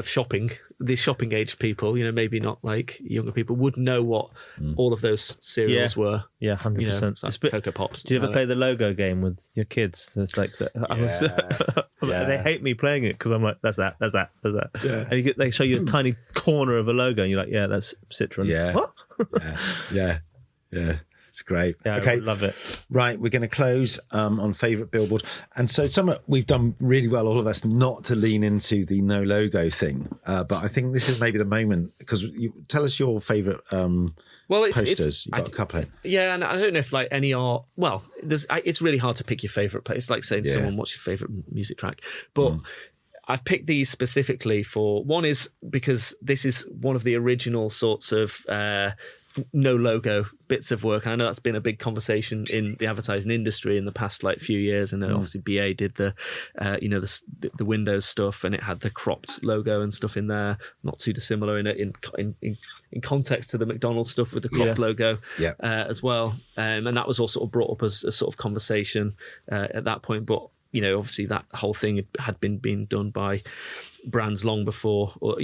S4: shopping, the shopping age people, maybe not like younger people, would know what all of those cereals were.
S1: Yeah, 100%.
S4: Like Cocoa Pops.
S1: Do you ever play the logo game with your kids? It's like that. They hate me playing it because I'm like, that's that.
S2: Yeah.
S1: And they show you a tiny corner of a logo, and you're like, yeah, that's Citroen.
S2: Yeah.
S1: What?
S2: Yeah. It's great.
S1: Yeah,
S2: okay,
S1: I love it.
S2: Right, we're going to close on favourite billboard, and so we've done really well, all of us, not to lean into the no logo thing. But I think this is maybe the moment, because you tell us your favourite posters. You've got a couple.
S4: Yeah, and I don't know if like any are. Well, it's really hard to pick your favourite place. It's like saying to someone, "What's your favourite music track?" But I've picked these specifically for one is because this is one of the original sorts of no logo bits of work. And I know that's been a big conversation in the advertising industry in the past like few years. And obviously BA did the Windows stuff, and it had the cropped logo and stuff in there, not too dissimilar in context to the McDonald's stuff with the cropped logo as well. And that was all sort of brought up as a sort of conversation at that point. But obviously that whole thing had been done by brands long before, or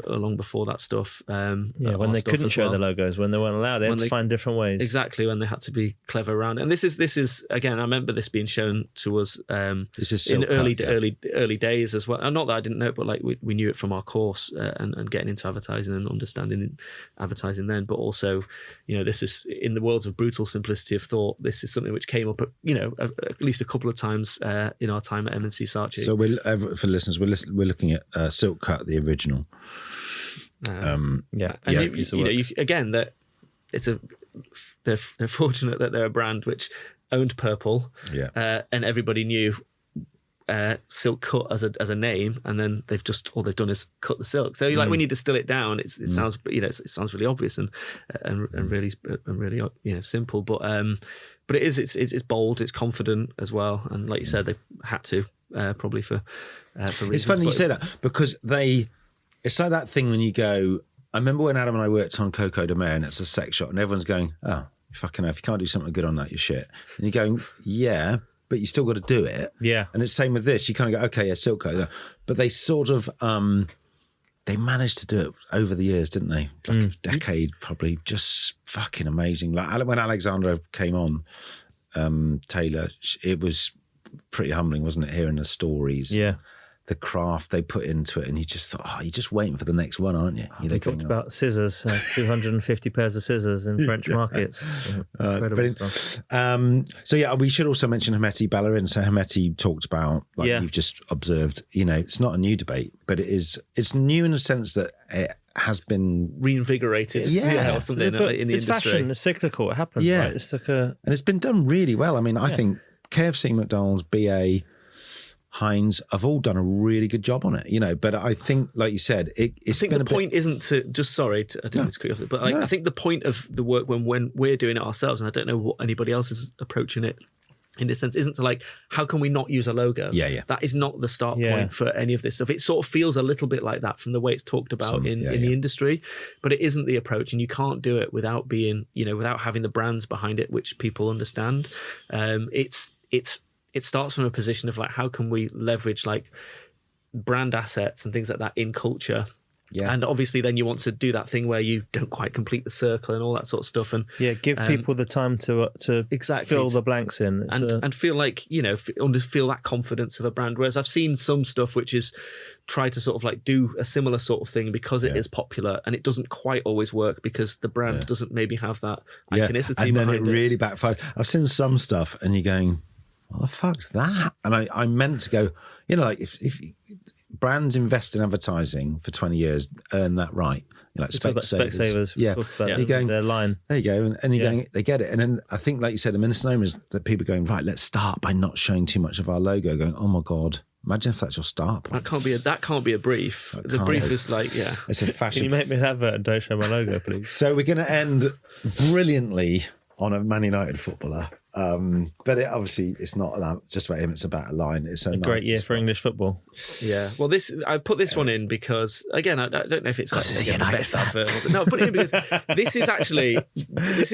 S4: long before that stuff.
S1: When they couldn't show the logos, when they weren't allowed, they had to find different ways.
S4: Exactly, when they had to be clever around it. And this is again, I remember this being shown to us in early days as well. And not that I didn't know it, but like we knew it from our course and getting into advertising and understanding advertising then. But also, this is in the worlds of brutal simplicity of thought. This is something which came up, at least a couple of times in our time at M&C Saatchi.
S2: So for listeners, we're looking at Silk Cut, the original.
S4: Again, that they're fortunate that they're a brand which owned purple, and everybody knew Silk Cut as a name, and then all they've done is cut the silk. So when you distill it down, it sounds it sounds really obvious and really simple, but it's bold, it's confident as well, and like you said, they had to probably for reasons.
S2: It's funny you say that, because it's like that thing when you go. I remember when Adam and I worked on Coco de Mer, and it's a sex shop, and everyone's going, "Oh, fucking hell, if you can't do something good on that, you're shit." And you're going, "Yeah, but you still got to do it."
S1: Yeah. And
S2: it's the same with this. You kind of go, "Okay, yeah, Silk Cut," but they sort of they managed to do it over the years, didn't they? Like a decade, probably. Just fucking amazing. Like when Alexandra came on, Taylor, it was pretty humbling, wasn't it? Hearing the stories.
S1: Yeah.
S2: The craft they put into it, and you just thought, you're just waiting for the next one, aren't you?
S1: We talked about scissors, 250 pairs of scissors in French markets.
S2: We should also mention Hemeti Ballerin. So Hemeti talked about, you've just observed, it's not a new debate, but it's new in the sense that it has been
S4: reinvigorated. Or something in the industry.
S1: It's fashion, it's cyclical, it happens.
S2: Yeah.
S1: Right? It's like
S2: and it's been done really well. I mean, I think KFC, McDonald's, BA, Heinz have all done a really good job on it, but I think, like you said, I think
S4: the point isn't to just, I didn't mean to cut you off, but I think the point of the work when we're doing it ourselves, and I don't know what anybody else is approaching it in this sense, isn't to how can we not use a logo?
S2: Yeah.
S4: That is not the start point for any of this stuff. It sort of feels a little bit like that from the way it's talked about in the industry, but it isn't the approach, and you can't do it without being, without having the brands behind it, which people understand. It starts from a position of how can we leverage brand assets and things like that in culture. Yeah. And obviously then you want to do that thing where you don't quite complete the circle and all that sort of stuff. And
S1: give people the time to fill the blanks in.
S4: And feel feel that confidence of a brand. Whereas I've seen some stuff which is try to sort of do a similar sort of thing because it is popular, and it doesn't quite always work because the brand doesn't maybe have that iconicity
S2: and then it really backfires. I've seen some stuff and you're going, what the fuck's that? And I meant to go, if brands invest in advertising for 20 years, earn that right.
S1: Specsavers.
S2: You're going,
S1: their line.
S2: There you go. And you're going, they get it. And then I think, like you said, the misnomer is that people are going, right, let's start by not showing too much of our logo, going, oh my God, imagine if that's your start point.
S4: That can't be a brief. The brief is
S2: it's a fashion.
S1: Can you make me an advert and don't show my logo, please?
S2: So we're going to end brilliantly on a Man United footballer. But it's not just about him, it's about a line. It's
S1: a great year for English football.
S4: Yeah. Well, I put this one in because, again, I don't know if it's the best advert. No, I put it in because this is actually this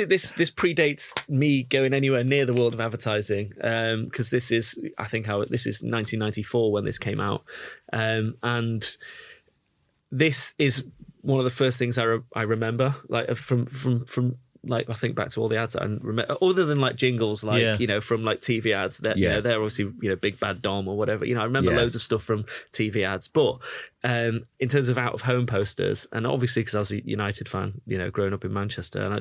S4: predates me going anywhere near the world of advertising, because this is 1994 when this came out, and this is one of the first things I remember, from I think back to all the ads and remember, other than jingles, from TV ads. They're obviously Big Bad Dom or whatever. I remember loads of stuff from TV ads, but in terms of out of home posters, and obviously because I was a United fan, growing up in Manchester, and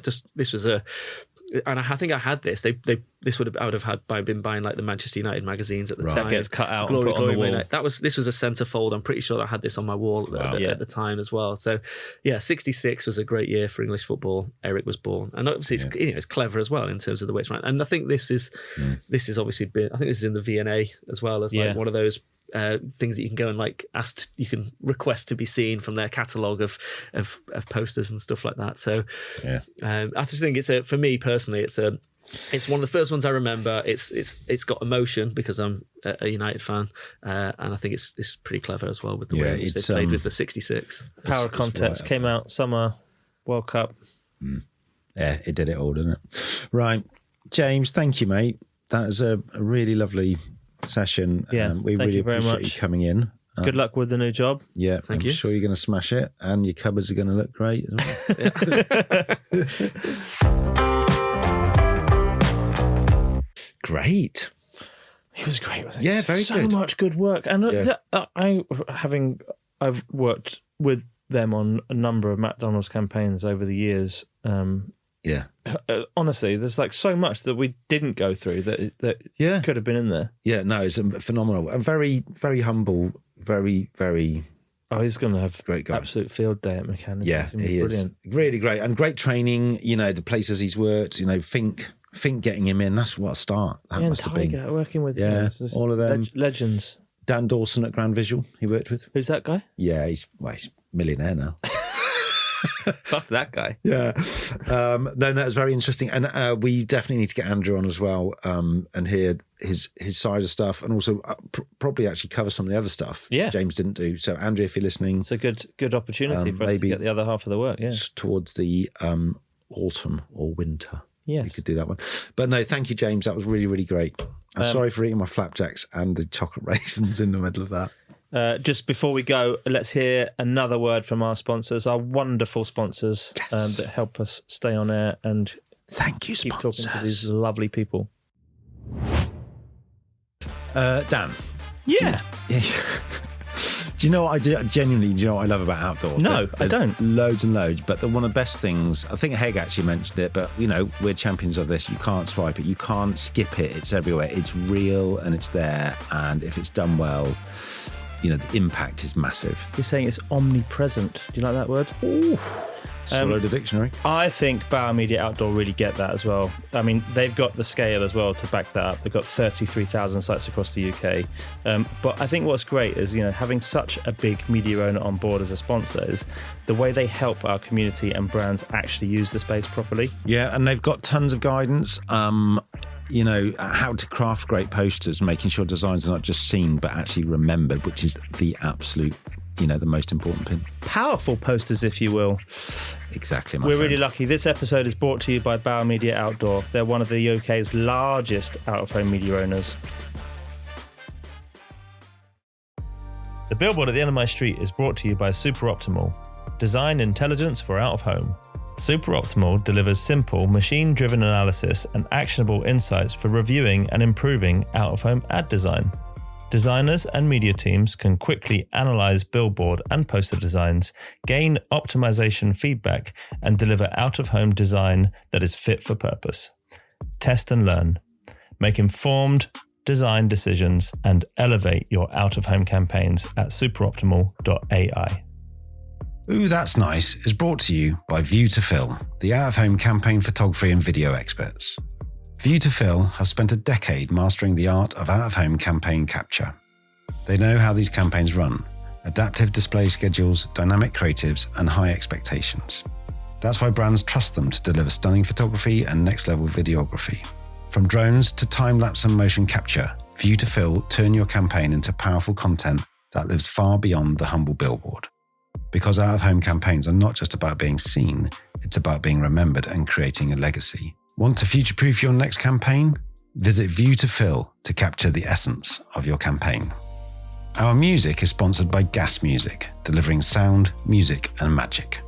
S4: I think I had this. I would have been buying the Manchester United magazines at the time.
S1: That gets cut out and put on the wall.
S4: This was a centerfold. I'm pretty sure I had this on my wall at the time as well. So 66 was a great year for English football. Eric was born, and obviously it's clever as well in terms of the way it's run. And I think this is obviously been. I think this is in the V&A as well as one of those things that you can go and you can request to be seen from their catalogue of posters and stuff like that. So I just think for me personally, it's one of the first ones I remember. It's got emotion because I'm a United fan, and I think it's pretty clever as well with the way they played with the 66.
S1: Power of Context came out summer World Cup.
S2: Yeah, it did it all, didn't it? Right, James, thank you, mate. That is a really lovely session.
S1: Yeah,
S2: we really appreciate you coming in.
S1: Good luck with the new job.
S2: Yeah,
S4: Thank you.
S2: I'm sure you're going to smash it, and your cupboards are going to look great as well. Great.
S1: He was great with it.
S2: Yeah, very
S1: so
S2: good.
S1: So much good work. And I've worked with them on a number of McDonald's campaigns over the years. Honestly, there's like so much that we didn't go through that could have been in there.
S2: Yeah, no, it's phenomenal and very, very humble. Very, very.
S1: Oh, he's going to have
S2: great guy.
S1: Absolute field day at McCann.
S2: Yeah, he brilliant. Is really great and great training. You know, the places he's worked. You know, Fink getting him in. That's what a start. That must have been
S1: working with.
S2: All of them
S1: legends.
S2: Dan Dawson at Grand Visual. He worked with.
S1: Who's that guy?
S2: Yeah, he's a millionaire now.
S1: Fuck that guy.
S2: Yeah. No, that was very interesting. And we definitely need to get Andrew on as well and hear his side of stuff and also probably actually cover some of the other stuff James didn't do. So, Andrew, if you're listening.
S1: It's a good opportunity for us to get the other half of the work. Yeah.
S2: Towards the autumn or winter.
S1: Yes.
S2: We could do that one. But no, thank you, James. That was really, really great. I'm sorry for eating my flapjacks and the chocolate raisins in the middle of that.
S1: Just before we go, let's hear another word from our sponsors, our wonderful sponsors that help us stay on air and
S2: thank you,
S1: keep
S2: sponsors.
S1: Talking to these lovely people.
S2: Dan.
S1: Yeah.
S2: Do you know what I do? Genuinely, do you know what I love about outdoors?
S1: No, I don't.
S2: Loads and loads. But one of the best things, I think Heg actually mentioned it, but, you know, we're champions of this. You can't swipe it. You can't skip it. It's everywhere. It's real and it's there. And if it's done well, you know, the impact is massive.
S1: You're saying it's omnipresent. Do you like that word?
S2: Ooh. Swallow the dictionary.
S1: I think Bauer Media Outdoor really get that as well. I mean, they've got the scale as well to back that up. They've got 33,000 sites across the UK. But I think what's great is, you know, having such a big media owner on board as a sponsor is the way they help our community and brands actually use the space properly.
S2: Yeah, and they've got tons of guidance. You know, how to craft great posters, making sure designs are not just seen but actually remembered, which is the absolute, you know, the most important pin.
S1: Powerful posters, if you will.
S2: Exactly.
S1: We're really lucky. This episode is brought to you by Bauer Media Outdoor. They're one of the UK's largest out-of-home media owners. The billboard at the end of my street is brought to you by Super Optimal. Design intelligence for out-of-home. Super Optimal delivers simple, machine-driven analysis and actionable insights for reviewing and improving out-of-home ad design. Designers and media teams can quickly analyze billboard and poster designs, gain optimization feedback, and deliver out-of-home design that is fit for purpose. Test and learn. Make informed design decisions and elevate your out-of-home campaigns at superoptimal.ai.
S2: Ooh, That's Nice is brought to you by View to Fill, the out-of-home campaign photography and video experts. View to Fill have spent a decade mastering the art of out-of-home campaign capture. They know how these campaigns run: adaptive display schedules, dynamic creatives, and high expectations. That's why brands trust them to deliver stunning photography and next-level videography. From drones to time-lapse and motion capture, View to Fill turn your campaign into powerful content that lives far beyond the humble billboard. Because out-of-home campaigns are not just about being seen, it's about being remembered and creating a legacy. Want to future-proof your next campaign? Visit View to Fill to capture the essence of your campaign. Our music is sponsored by Gas Music, delivering sound, music, and magic.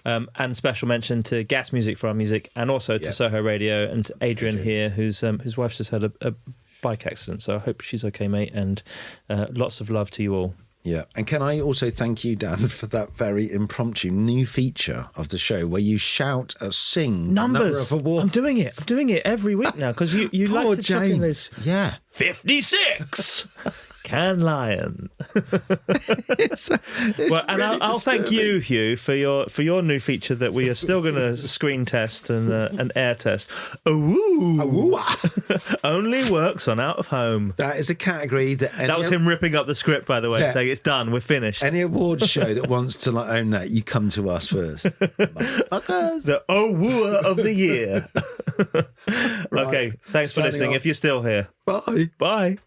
S1: And special mention to Gas Music for our music, and also to Soho Radio and to Adrian here, whose wife's just had a bike accident. So I hope she's okay, mate, and lots of love to you all.
S2: Yeah, and can I also thank you, Dan, for that very impromptu new feature of the show where you shout or sing
S1: numbers.
S2: Number of awards.
S1: I'm doing it every week now because you like to chuck in this.
S2: Yeah,
S1: 56. Can Lion.
S2: it's
S1: well, and
S2: really
S1: I'll thank you, Hugh, for your new feature that we are still going to screen test and air test. Only works on out of home.
S2: That is a category that
S1: was him ripping up the script, by the way, saying it's done, we're finished.
S2: Any awards show that wants to own that, you come to us first.
S1: The wooer of the year. Right. Okay, thanks for listening. If you're still here,
S2: bye.